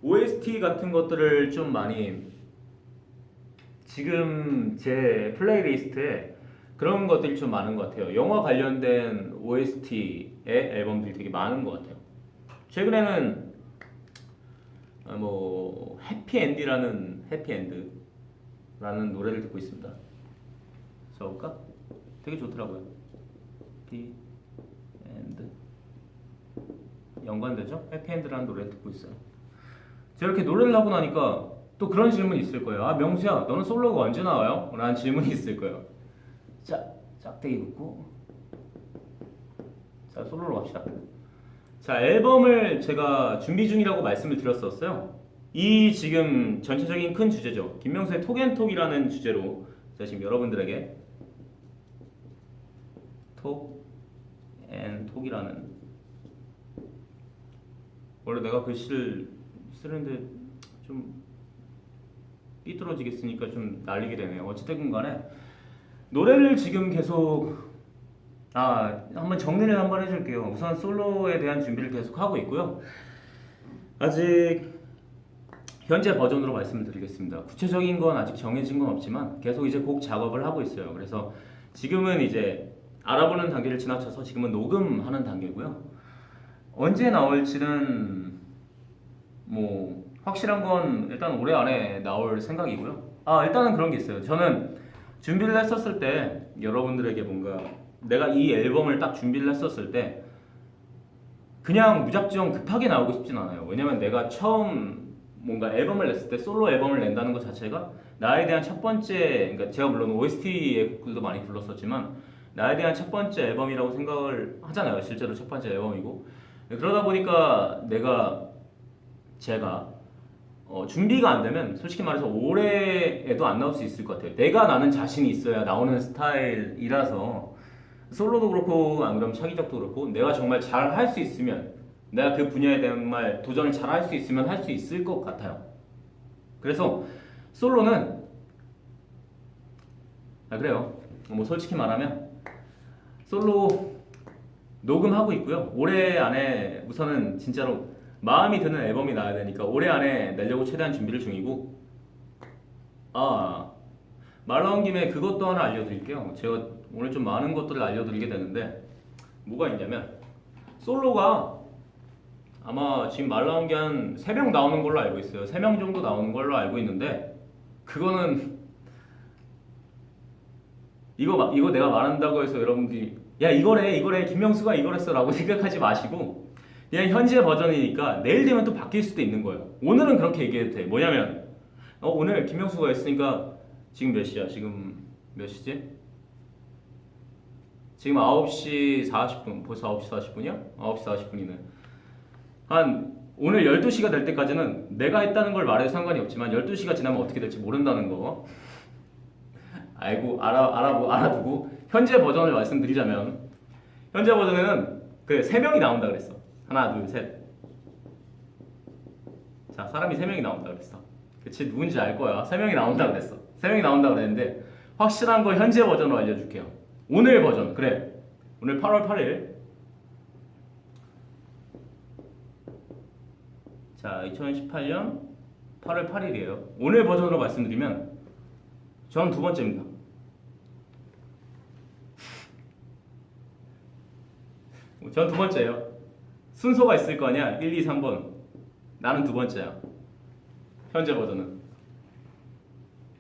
OST 같은 것들을 좀 많이 지금 제 플레이리스트에 그런 것들이 좀 많은 것 같아요. 영화 관련된 OST의 앨범들이 되게 많은 것 같아요. 최근에는 뭐 해피엔드라는 노래를 듣고 있습니다. 써볼까? 되게 좋더라고요. 해피엔드 연관되죠? 해피엔드라는 노래를 듣고 있어요. 제가 이렇게 노래를 하고 나니까 또 그런 질문이 있을 거예요. 아 명수야, 너는 솔로가 언제 나와요? 라는 질문이 있을 거예요. 자, 짝대기 긋고 자 솔로로 갑시다. 자 앨범을 제가 준비 중이라고 말씀을 드렸었어요. 이 지금 전체적인 큰 주제죠. 김명수의 톡앤톡이라는 주제로 제가 지금 여러분들에게 톡앤톡이라는, 원래 내가 글씨를 쓰는데 좀 삐뚤어지게 쓰니까 좀 날리게 되네요. 어찌됐든 간에 노래를 지금 계속 한번 정리를 한번 해줄게요. 우선 솔로에 대한 준비를 계속 하고 있고요. 아직 현재 버전으로 말씀을 드리겠습니다. 구체적인 건 아직 정해진 건 없지만 계속 이제 곡 작업을 하고 있어요. 그래서 지금은 이제 알아보는 단계를 지나쳐서 지금은 녹음하는 단계고요. 언제 나올지는 뭐 확실한 건 일단 올해 안에 나올 생각이고요. 일단은 그런 게 있어요. 저는 준비를 했었을 때 여러분들에게 뭔가 내가 이 앨범을 딱 준비를 했었을 때 그냥 무작정 급하게 나오고 싶진 않아요. 왜냐면 내가 처음 뭔가 앨범을 냈을 때 솔로 앨범을 낸다는 것 자체가 나에 대한 첫 번째, 그러니까 제가 물론 OST의 곡들도 많이 불렀었지만 나에 대한 첫 번째 앨범이라고 생각을 하잖아요. 실제로 첫 번째 앨범이고. 그러다 보니까 제가 준비가 안 되면 솔직히 말해서 올해에도 안 나올 수 있을 것 같아요. 내가 나는 자신이 있어야 나오는 스타일이라서 솔로도 그렇고 안 그러면 차기작도 그렇고 내가 정말 잘 할 수 있으면, 내가 그 분야에 대한 말 도전을 잘 할 수 있으면 할 수 있을 것 같아요. 그래서 솔로는 그래요. 뭐 솔직히 말하면 솔로 녹음하고 있고요. 올해 안에 우선은 진짜로 마음이 드는 앨범이 나와야 되니까 올해 안에 내려고 최대한 준비를 중이고, 말 나온 김에 그것도 하나 알려드릴게요. 제가 오늘 좀 많은 것들을 알려드리게 되는데 뭐가 있냐면 솔로가 아마 지금 말 나온 게 한 3명 나오는 걸로 알고 있어요. 3명 정도 나오는 걸로 알고 있는데 그거는 이거 내가 말한다고 해서 여러분들이 야 이거래 김명수가 이거랬어 라고 생각하지 마시고 그냥 현재 버전이니까 내일 되면 또 바뀔 수도 있는 거예요. 오늘은 그렇게 얘기해도 돼. 뭐냐면 오늘 김명수가 했으니까 지금 몇 시야? 지금 몇 시지? 지금 9시 40분. 벌써 9시 40분이야? 9시 40분이네. 한 오늘 12시가 될 때까지는 내가 했다는 걸 말해도 상관이 없지만 12시가 지나면 어떻게 될지 모른다는 거 알아두고 현재 버전을 말씀드리자면 현재 버전에는 그 3명이 나온다 그랬어. 하나 둘 셋. 자 사람이 3명이 나온다 그랬어. 그치 누군지 알 거야. 3명이 나온다 그랬어. 3명이 나온다 그랬는데 확실한 거 현재 버전으로 알려줄게요. 오늘 버전 그래. 오늘 8월 8일. 자 2018년 8월 8일이에요. 오늘 버전으로 말씀드리면 저는 두 번째입니다. 전 두 번째예요. 순서가 있을 거 아니야. 1, 2, 3번. 나는 두 번째야. 현재 버전은.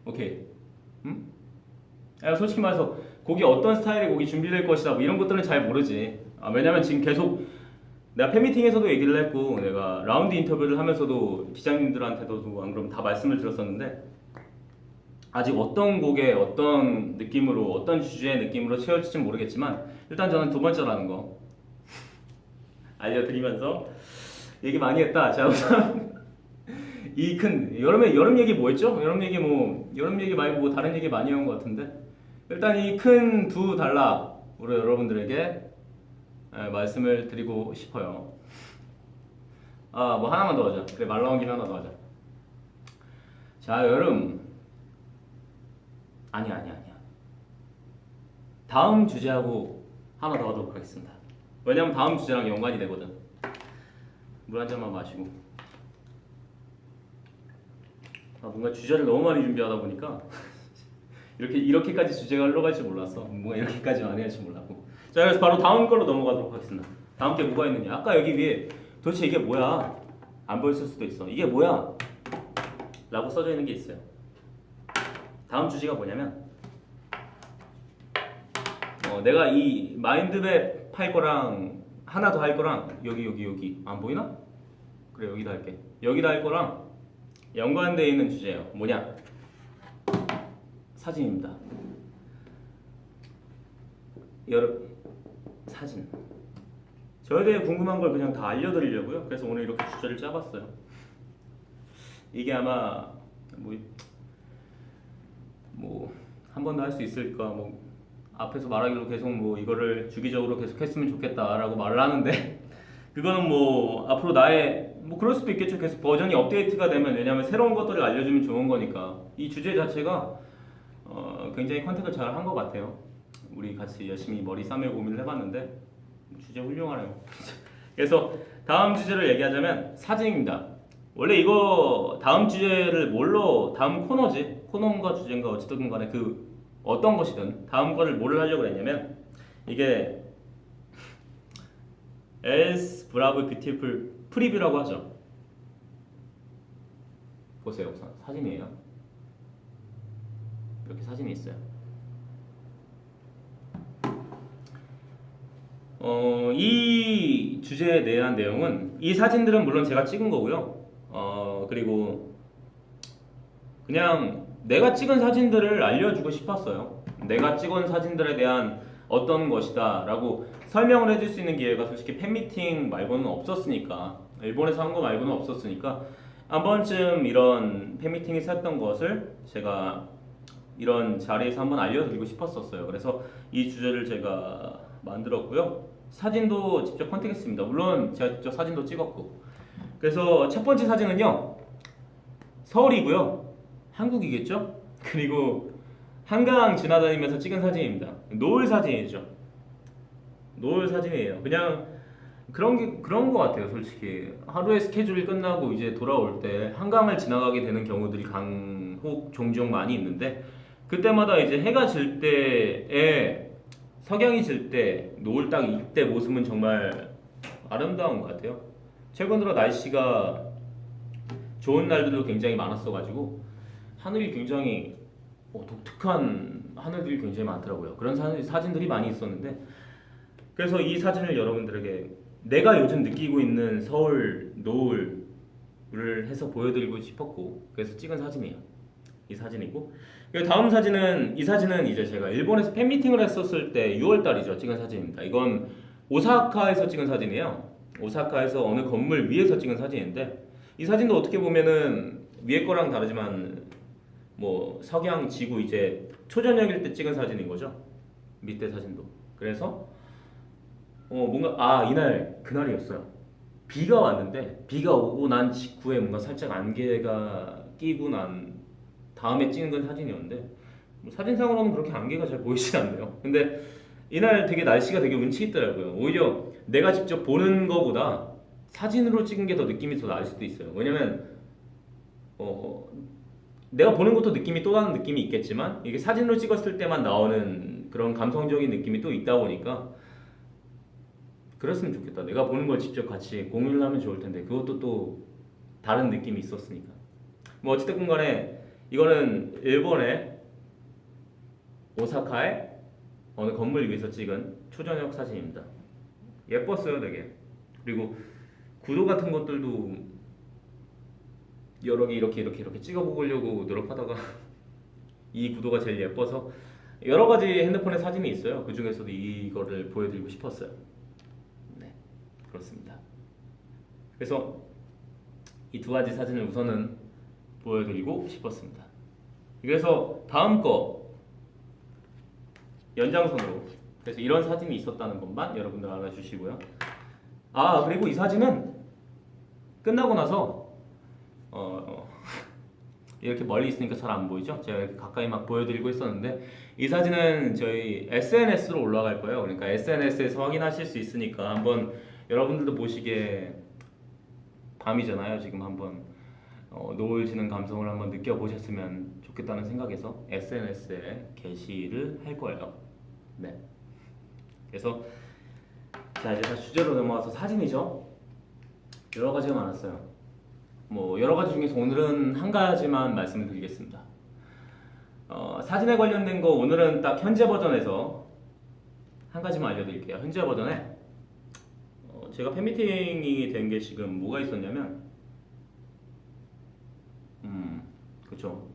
오케이. 응? 솔직히 말해서 곡이 어떤 스타일의 곡이 준비될 것이다 뭐 이런 것들은 잘 모르지. 왜냐면 지금 계속 내가 팬미팅에서도 얘기를 했고 내가 라운드 인터뷰를 하면서도 기자님들한테도 안 그러면 다 말씀을 드렸었는데 아직 어떤 곡에 어떤 느낌으로 어떤 주제의 느낌으로 채워질지 모르겠지만 일단 저는 두 번째라는 거 알려드리면서 얘기 많이 했다. 자 우선 이 큰 여름 얘기 뭐였죠? 여름 얘기 말고 뭐 다른 얘기 많이 한 것 같은데 일단 이 큰 두 단락으로 여러분들에게 말씀을 드리고 싶어요. 뭐 하나만 더 하자. 그래 말 나온 김에 하나 더 하자. 자, 여름. 아니야. 다음 주제하고 하나 더 하도록 하겠습니다. 왜냐면 다음 주제랑 연관이 되거든. 물 한 잔만 마시고. 뭔가 주제를 너무 많이 준비하다 보니까 이렇게까지 주제가 흘러갈 줄 몰랐어. 뭔가 이렇게까지 많이 할 줄 몰랐고. 자, 그래서 바로 다음 걸로 넘어가도록 하겠습니다. 다음 게 뭐가 있느냐? 아까 여기 위에 도대체 이게 뭐야? 안 보였을 수도 있어. 이게 뭐야? 라고 써져 있는 게 있어요. 다음 주제가 뭐냐면 내가 이 마인드맵 할 거랑 하나 더 할 거랑 여기 안 보이나? 그래, 여기다 할게. 여기다 할 거랑 연관되어 있는 주제예요. 뭐냐? 사진입니다. 사진. 저에 대해 궁금한 걸 그냥 다 알려드리려고요. 그래서 오늘 이렇게 주제를 짜봤어요. 이게 아마 한 번 더 할 수 있을까? 앞에서 말하기로 계속 이거를 주기적으로 계속 했으면 좋겠다라고 말을 하는데 그거는 앞으로 나의 그럴 수도 있겠죠. 계속 버전이 업데이트가 되면, 왜냐면 새로운 것들을 알려주면 좋은 거니까. 이 주제 자체가 굉장히 컨택을 잘 한 것 같아요. 우리 같이 열심히 머리 싸매고 고민을 해봤는데 주제 훌륭하네요. 그래서 다음 주제를 얘기하자면 사진입니다. 원래 이거 다음 주제를 다음 코너인가 주제인가 어쨌든 간에 어떤 것이든 다음 거를 뭐를 하려고 했냐면, 이게 else bravo beautiful 프리뷰라고 하죠. 보세요. 사진이에요. 이렇게 사진이 있어요. 이 주제에 대한 내용은, 이 사진들은 물론 제가 찍은 거고요. 그리고 그냥 내가 찍은 사진들을 알려주고 싶었어요. 내가 찍은 사진들에 대한 어떤 것이다 라고 설명을 해줄 수 있는 기회가 솔직히 팬미팅 말고는 없었으니까, 일본에서 한 거 말고는 없었으니까 한 번쯤 이런 팬미팅이 있었던 것을 제가 이런 자리에서 한번 알려드리고 싶었었어요. 그래서 이 주제를 제가 만들었고요. 사진도 직접 컨택했습니다. 물론 제가 직접 사진도 찍었고. 그래서 첫 번째 사진은요, 서울이고요. 한국이겠죠? 그리고 한강 지나다니면서 찍은 사진입니다. 노을 사진이죠. 노을 사진이에요. 그냥 그런 거 같아요. 솔직히 하루의 스케줄이 끝나고 이제 돌아올 때 한강을 지나가게 되는 경우들이 간혹 종종 많이 있는데, 그때마다 이제 해가 질 때에 석양이 질 때 노을 딱 이때 모습은 정말 아름다운 것 같아요. 최근 들어 날씨가 좋은 날들도 굉장히 많았어가지고 하늘이 굉장히 독특한 하늘들이 굉장히 많더라고요. 그런 사진들이 많이 있었는데, 그래서 이 사진을 여러분들에게 내가 요즘 느끼고 있는 서울 노을을 해서 보여드리고 싶었고, 그래서 찍은 사진이에요. 이 사진이고, 다음 사진은, 이 사진은 이제 제가 일본에서 팬미팅을 했었을 때 6월달이죠. 찍은 사진입니다. 이건 오사카에서 찍은 사진이에요. 오사카에서 어느 건물 위에서 찍은 사진인데, 이 사진도 어떻게 보면은 위에 거랑 다르지만 석양 지고 이제 초저녁일 때 찍은 사진인 거죠. 밑에 사진도. 그래서 뭔가 이날 그날이었어요. 비가 왔는데, 비가 오고 난 직후에 뭔가 살짝 안개가 끼고 난 다음에 찍은 건 사진이었는데, 사진상으로는 그렇게 안개가 잘 보이진 않네요. 근데 이날 되게 날씨가 되게 운치 있더라고요. 오히려 내가 직접 보는 거보다 사진으로 찍은 게 더 느낌이 더 날 수도 있어요. 왜냐면 내가 보는 것도 느낌이 또 다른 느낌이 있겠지만, 이게 사진으로 찍었을 때만 나오는 그런 감성적인 느낌이 또 있다 보니까 그랬으면 좋겠다. 내가 보는 걸 직접 같이 공유를 하면 좋을 텐데, 그것도 또 다른 느낌이 있었으니까. 어쨌든 간에 이거는 일본의 오사카의 어느 건물 위에서 찍은 초저녁 사진입니다. 예뻤어요, 되게. 그리고 구도 같은 것들도 여러 개 이렇게 찍어보려고 노력하다가 이 구도가 제일 예뻐서 여러 가지 핸드폰에 사진이 있어요. 그 중에서도 이거를 보여드리고 싶었어요. 네, 그렇습니다. 그래서 이 두 가지 사진을 우선은 보여드리고 싶었습니다. 그래서 다음 거 연장선으로, 그래서 이런 사진이 있었다는 것만 여러분들 알아주시고요. 그리고 이 사진은 끝나고 나서 이렇게 멀리 있으니까 잘 안 보이죠? 제가 이렇게 가까이 막 보여드리고 있었는데 이 사진은 저희 SNS로 올라갈 거예요. 그러니까 SNS에서 확인하실 수 있으니까 한번 여러분들도 보시기에 밤이잖아요. 지금 한번 노을 지는 감성을 한번 느껴보셨으면 좋겠다는 생각에서 SNS에 게시를 할 거예요. 네. 그래서 자 이제 다시 주제로 넘어가서 사진이죠. 여러 가지가 많았어요. 뭐 여러 가지 중에서 오늘은 한 가지만 말씀을 드리겠습니다. 사진에 관련된 거 오늘은 딱 현재 버전에서 한 가지만 알려드릴게요. 현재 버전에 제가 팬미팅이 된 게 지금 뭐가 있었냐면 그쵸,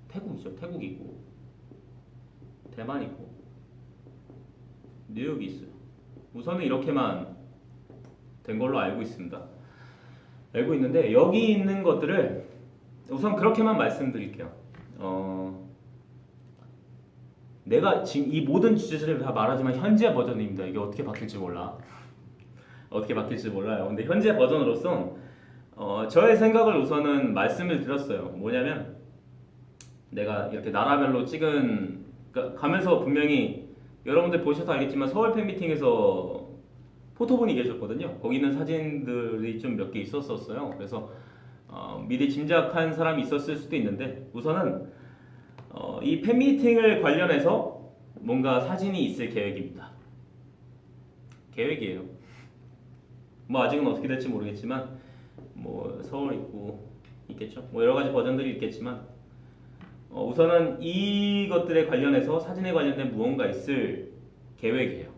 태국이죠. 태국 있고 대만 있고 뉴욕이 있어요. 우선은 이렇게만 된 걸로 알고 있습니다. 알고 있는데 여기 있는 것들을 우선 그렇게만 말씀드릴게요. 내가 지금 이 모든 주제를 다 말하지만 현재 버전입니다. 이게 어떻게 바뀔지 몰라. 어떻게 바뀔지 몰라요. 근데 현재 버전으로서 저의 생각을 우선은 말씀을 드렸어요. 뭐냐면 내가 이렇게 나라별로 찍은 그러니까 가면서 분명히 여러분들 보셔서 알겠지만 서울 팬미팅에서 포토분이 계셨거든요. 거기 있는 사진들이 좀 몇 개 있었어요. 그래서 미리 짐작한 사람이 있었을 수도 있는데 우선은 이 팬미팅을 관련해서 뭔가 사진이 있을 계획입니다. 계획이에요. 뭐 아직은 어떻게 될지 모르겠지만 뭐 서울 있고 있겠죠. 뭐 여러 가지 버전들이 있겠지만 우선은 이것들에 관련해서 사진에 관련된 무언가 있을 계획이에요.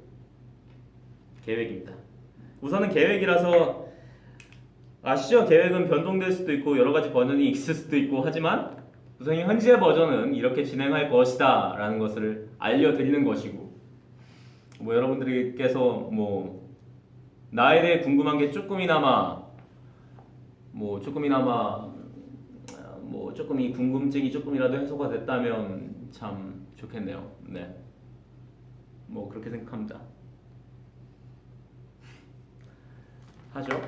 계획입니다. 우선은 계획이라서 아시죠? 계획은 변동될 수도 있고 여러 가지 버전이 있을 수도 있고 하지만 우선 현재 버전은 이렇게 진행할 것이다 라는 것을 알려드리는 것이고 뭐 여러분들께서 뭐 나에 대해 궁금한 게 조금이나마 뭐 조금 이 궁금증이 조금이라도 해소가 됐다면 참 좋겠네요. 네, 뭐 그렇게 생각합니다. 하죠.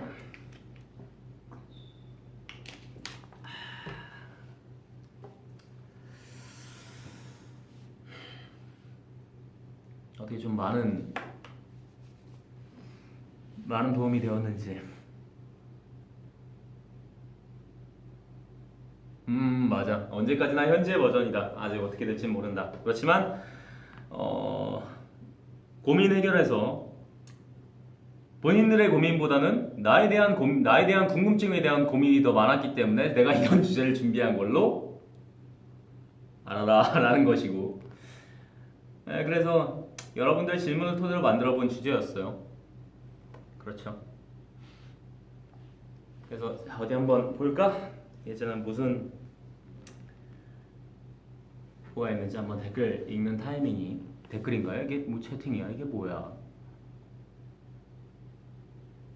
어떻게 좀 많은 도움이 되었는지. 맞아. 언제까지나 현재 버전이다. 아직 어떻게 될지 모른다. 그렇지만 고민 해결해서 본인들의 고민보다는 나에 대한 궁금증에 대한 고민이 더 많았기 때문에 내가 이런 주제를 준비한 걸로 알아라라는 것이고. 네, 그래서 여러분들 질문을 토대로 만들어본 주제였어요. 그렇죠. 그래서 어디 한번 볼까? 예전엔 무슨 뭐가 있는지 한번 댓글 읽는 타이밍이 댓글인가요? 이게 뭐 채팅이야? 이게 뭐야?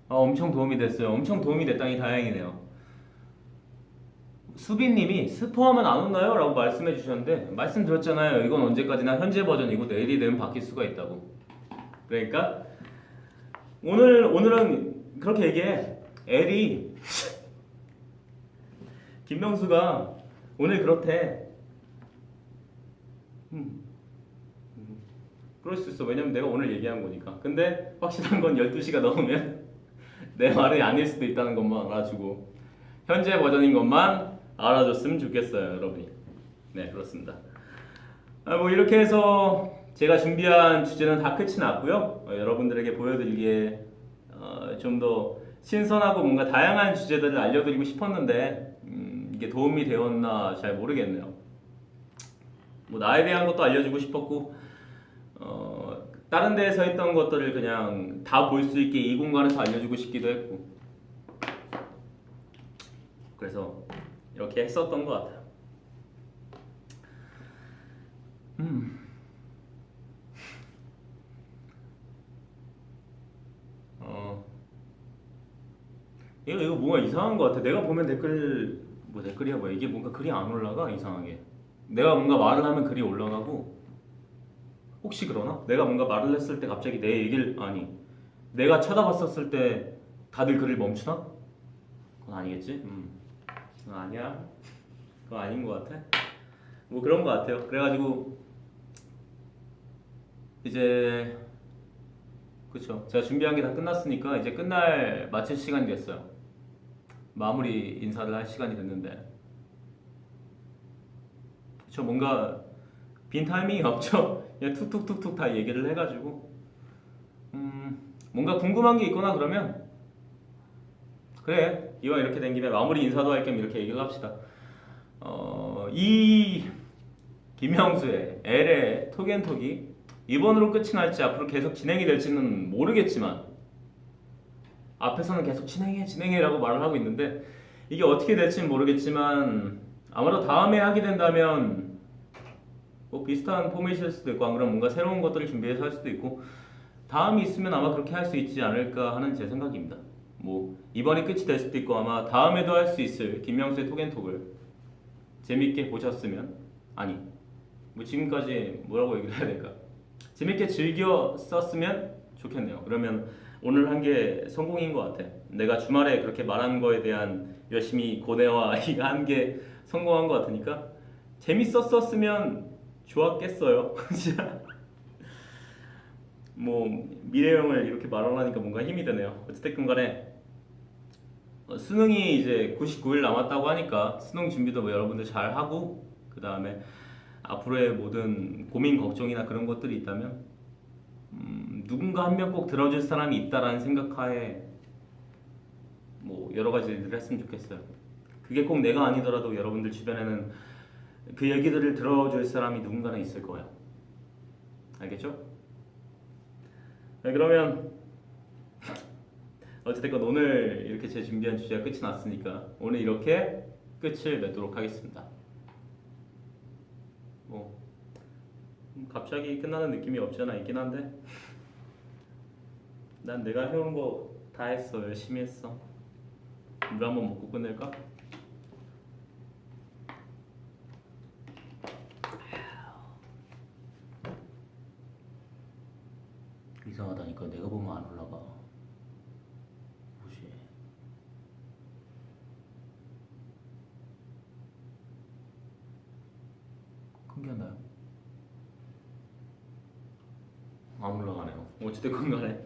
엄청 도움이 됐어요. 엄청 도움이 됐다니 다행이네요. 수빈님이 스포하면 안 온나요? 라고 말씀해 주셨는데 말씀드렸잖아요. 이건 언제까지나 현재 버전이고 내일이 되면 바뀔 수가 있다고. 그러니까 오늘은 그렇게 얘기해. 엘이 김명수가 오늘 그렇대. 그럴 수 있어. 왜냐면 내가 오늘 얘기한 거니까. 근데 확실한 건 12시가 넘으면 내 말이 아닐 수도 있다는 것만 알아주고 현재 버전인 것만 알아줬으면 좋겠어요, 여러분이. 네, 그렇습니다. 뭐 이렇게 해서 제가 준비한 주제는 다 끝이 났고요. 여러분들에게 보여드리기에 좀 더 신선하고 뭔가 다양한 주제들을 알려드리고 싶었는데 이게 도움이 되었나 잘 모르겠네요. 뭐 나에 대한 것도 알려주고 싶었고 다른 데에서 했던 것들을 그냥 다 볼 수 있게 이 공간에서 알려주고 싶기도 했고 그래서 이렇게 했었던 것 같아요. 이거 뭔가 이상한 것 같아. 내가 보면 댓글이야 뭐야. 이게 뭔가 글이 안 올라가 이상하게. 내가 뭔가 말을 하면 글이 올라가고 혹시 그러나? 내가 뭔가 말을 했을 때 갑자기 내 얘기를 내가 쳐다봤었을 때 다들 글을 멈추나? 그건 아니겠지? 그건 아니야. 그거 아닌 것 같아. 뭐 그런 것 같아요. 그래가지고 이제 그쵸. 제가 준비한 게 다 끝났으니까 이제 끝날 마칠 시간이 됐어요. 마무리 인사를 할 시간이 됐는데 그쵸. 뭔가 빈 타이밍이 없죠. 그냥 툭툭툭툭 다 얘기를 해가지고 뭔가 궁금한 게 있거나 그러면 그래 이왕 이렇게 된 김에 마무리 인사도 할 겸 이렇게 얘기를 합시다. 이 김명수의 L의 톡앤톡이 이번으로 끝이 날지 앞으로 계속 진행이 될지는 모르겠지만 앞에서는 계속 진행해라고 말을 하고 있는데 이게 어떻게 될지는 모르겠지만 아마도 다음에 하게 된다면 뭐 비슷한 포맷일 수도 있고 안 그러면 뭔가 새로운 것들을 준비해서 할 수도 있고 다음이 있으면 아마 그렇게 할 수 있지 않을까 하는 제 생각입니다. 뭐 이번이 끝이 될 수도 있고 아마 다음에도 할 수 있을 김명수의 톡앤톡을 재밌게 보셨으면 아니 뭐 지금까지 뭐라고 얘기를 해야 될까 재밌게 즐겨 썼으면 좋겠네요. 그러면 오늘 한 게 성공인 것 같아. 내가 주말에 그렇게 말한 거에 대한 열심히 고뇌와 이거 한 게 성공한 것 같으니까 재밌었었으면 좋았겠어요. 진짜 뭐 미래형을 이렇게 말하려니까 뭔가 힘이 드네요. 어쨌든 간에 수능이 이제 99일 남았다고 하니까 수능 준비도 뭐 여러분들 잘 하고 그 다음에 앞으로의 모든 고민 걱정이나 그런 것들이 있다면 누군가 한 명 꼭 들어줄 사람이 있다라는 생각하에 뭐 여러 가지 일을 했으면 좋겠어요. 그게 꼭 내가 아니더라도 여러분들 주변에는 그 얘기들을 들어줄 사람이 누군가는 있을 거예요. 알겠죠? 네, 그러면 어쨌든 오늘 이렇게 제 준비한 주제가 끝이 났으니까 오늘 이렇게 끝을 맺도록 하겠습니다. 뭐 갑자기 끝나는 느낌이 없지 않아 있긴 한데 난 내가 해온 거 다 했어. 열심히 했어. 물 한번 먹고 끝낼까? 이상하다니까 내가 보면 안 올라가. 뭐지? 큰게나요? 안 올라가네요. 어찌됐건 간에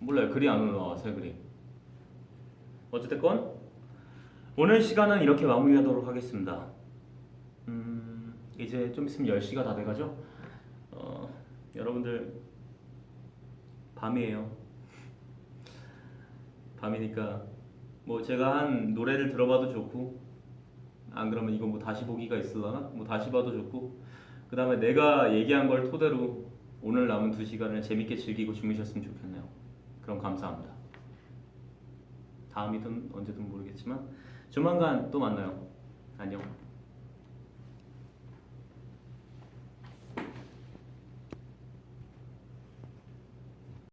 몰라요. 글이 안 올라와서 글이. 어찌됐건 오늘 시간은 이렇게 마무리하도록 하겠습니다. 이제 좀 있으면 10시가 다 돼가죠? 여러분들 밤이에요. 밤이니까 뭐 제가 한 노래를 들어봐도 좋고 안 그러면 이거 뭐 다시 보기가 있으려나? 뭐 다시 봐도 좋고 그 다음에 내가 얘기한 걸 토대로 오늘 남은 2시간을 재밌게 즐기고 주무셨으면 좋겠네요. 그럼 감사합니다. 다음이든 언제든 모르겠지만 조만간 또 만나요. 안녕.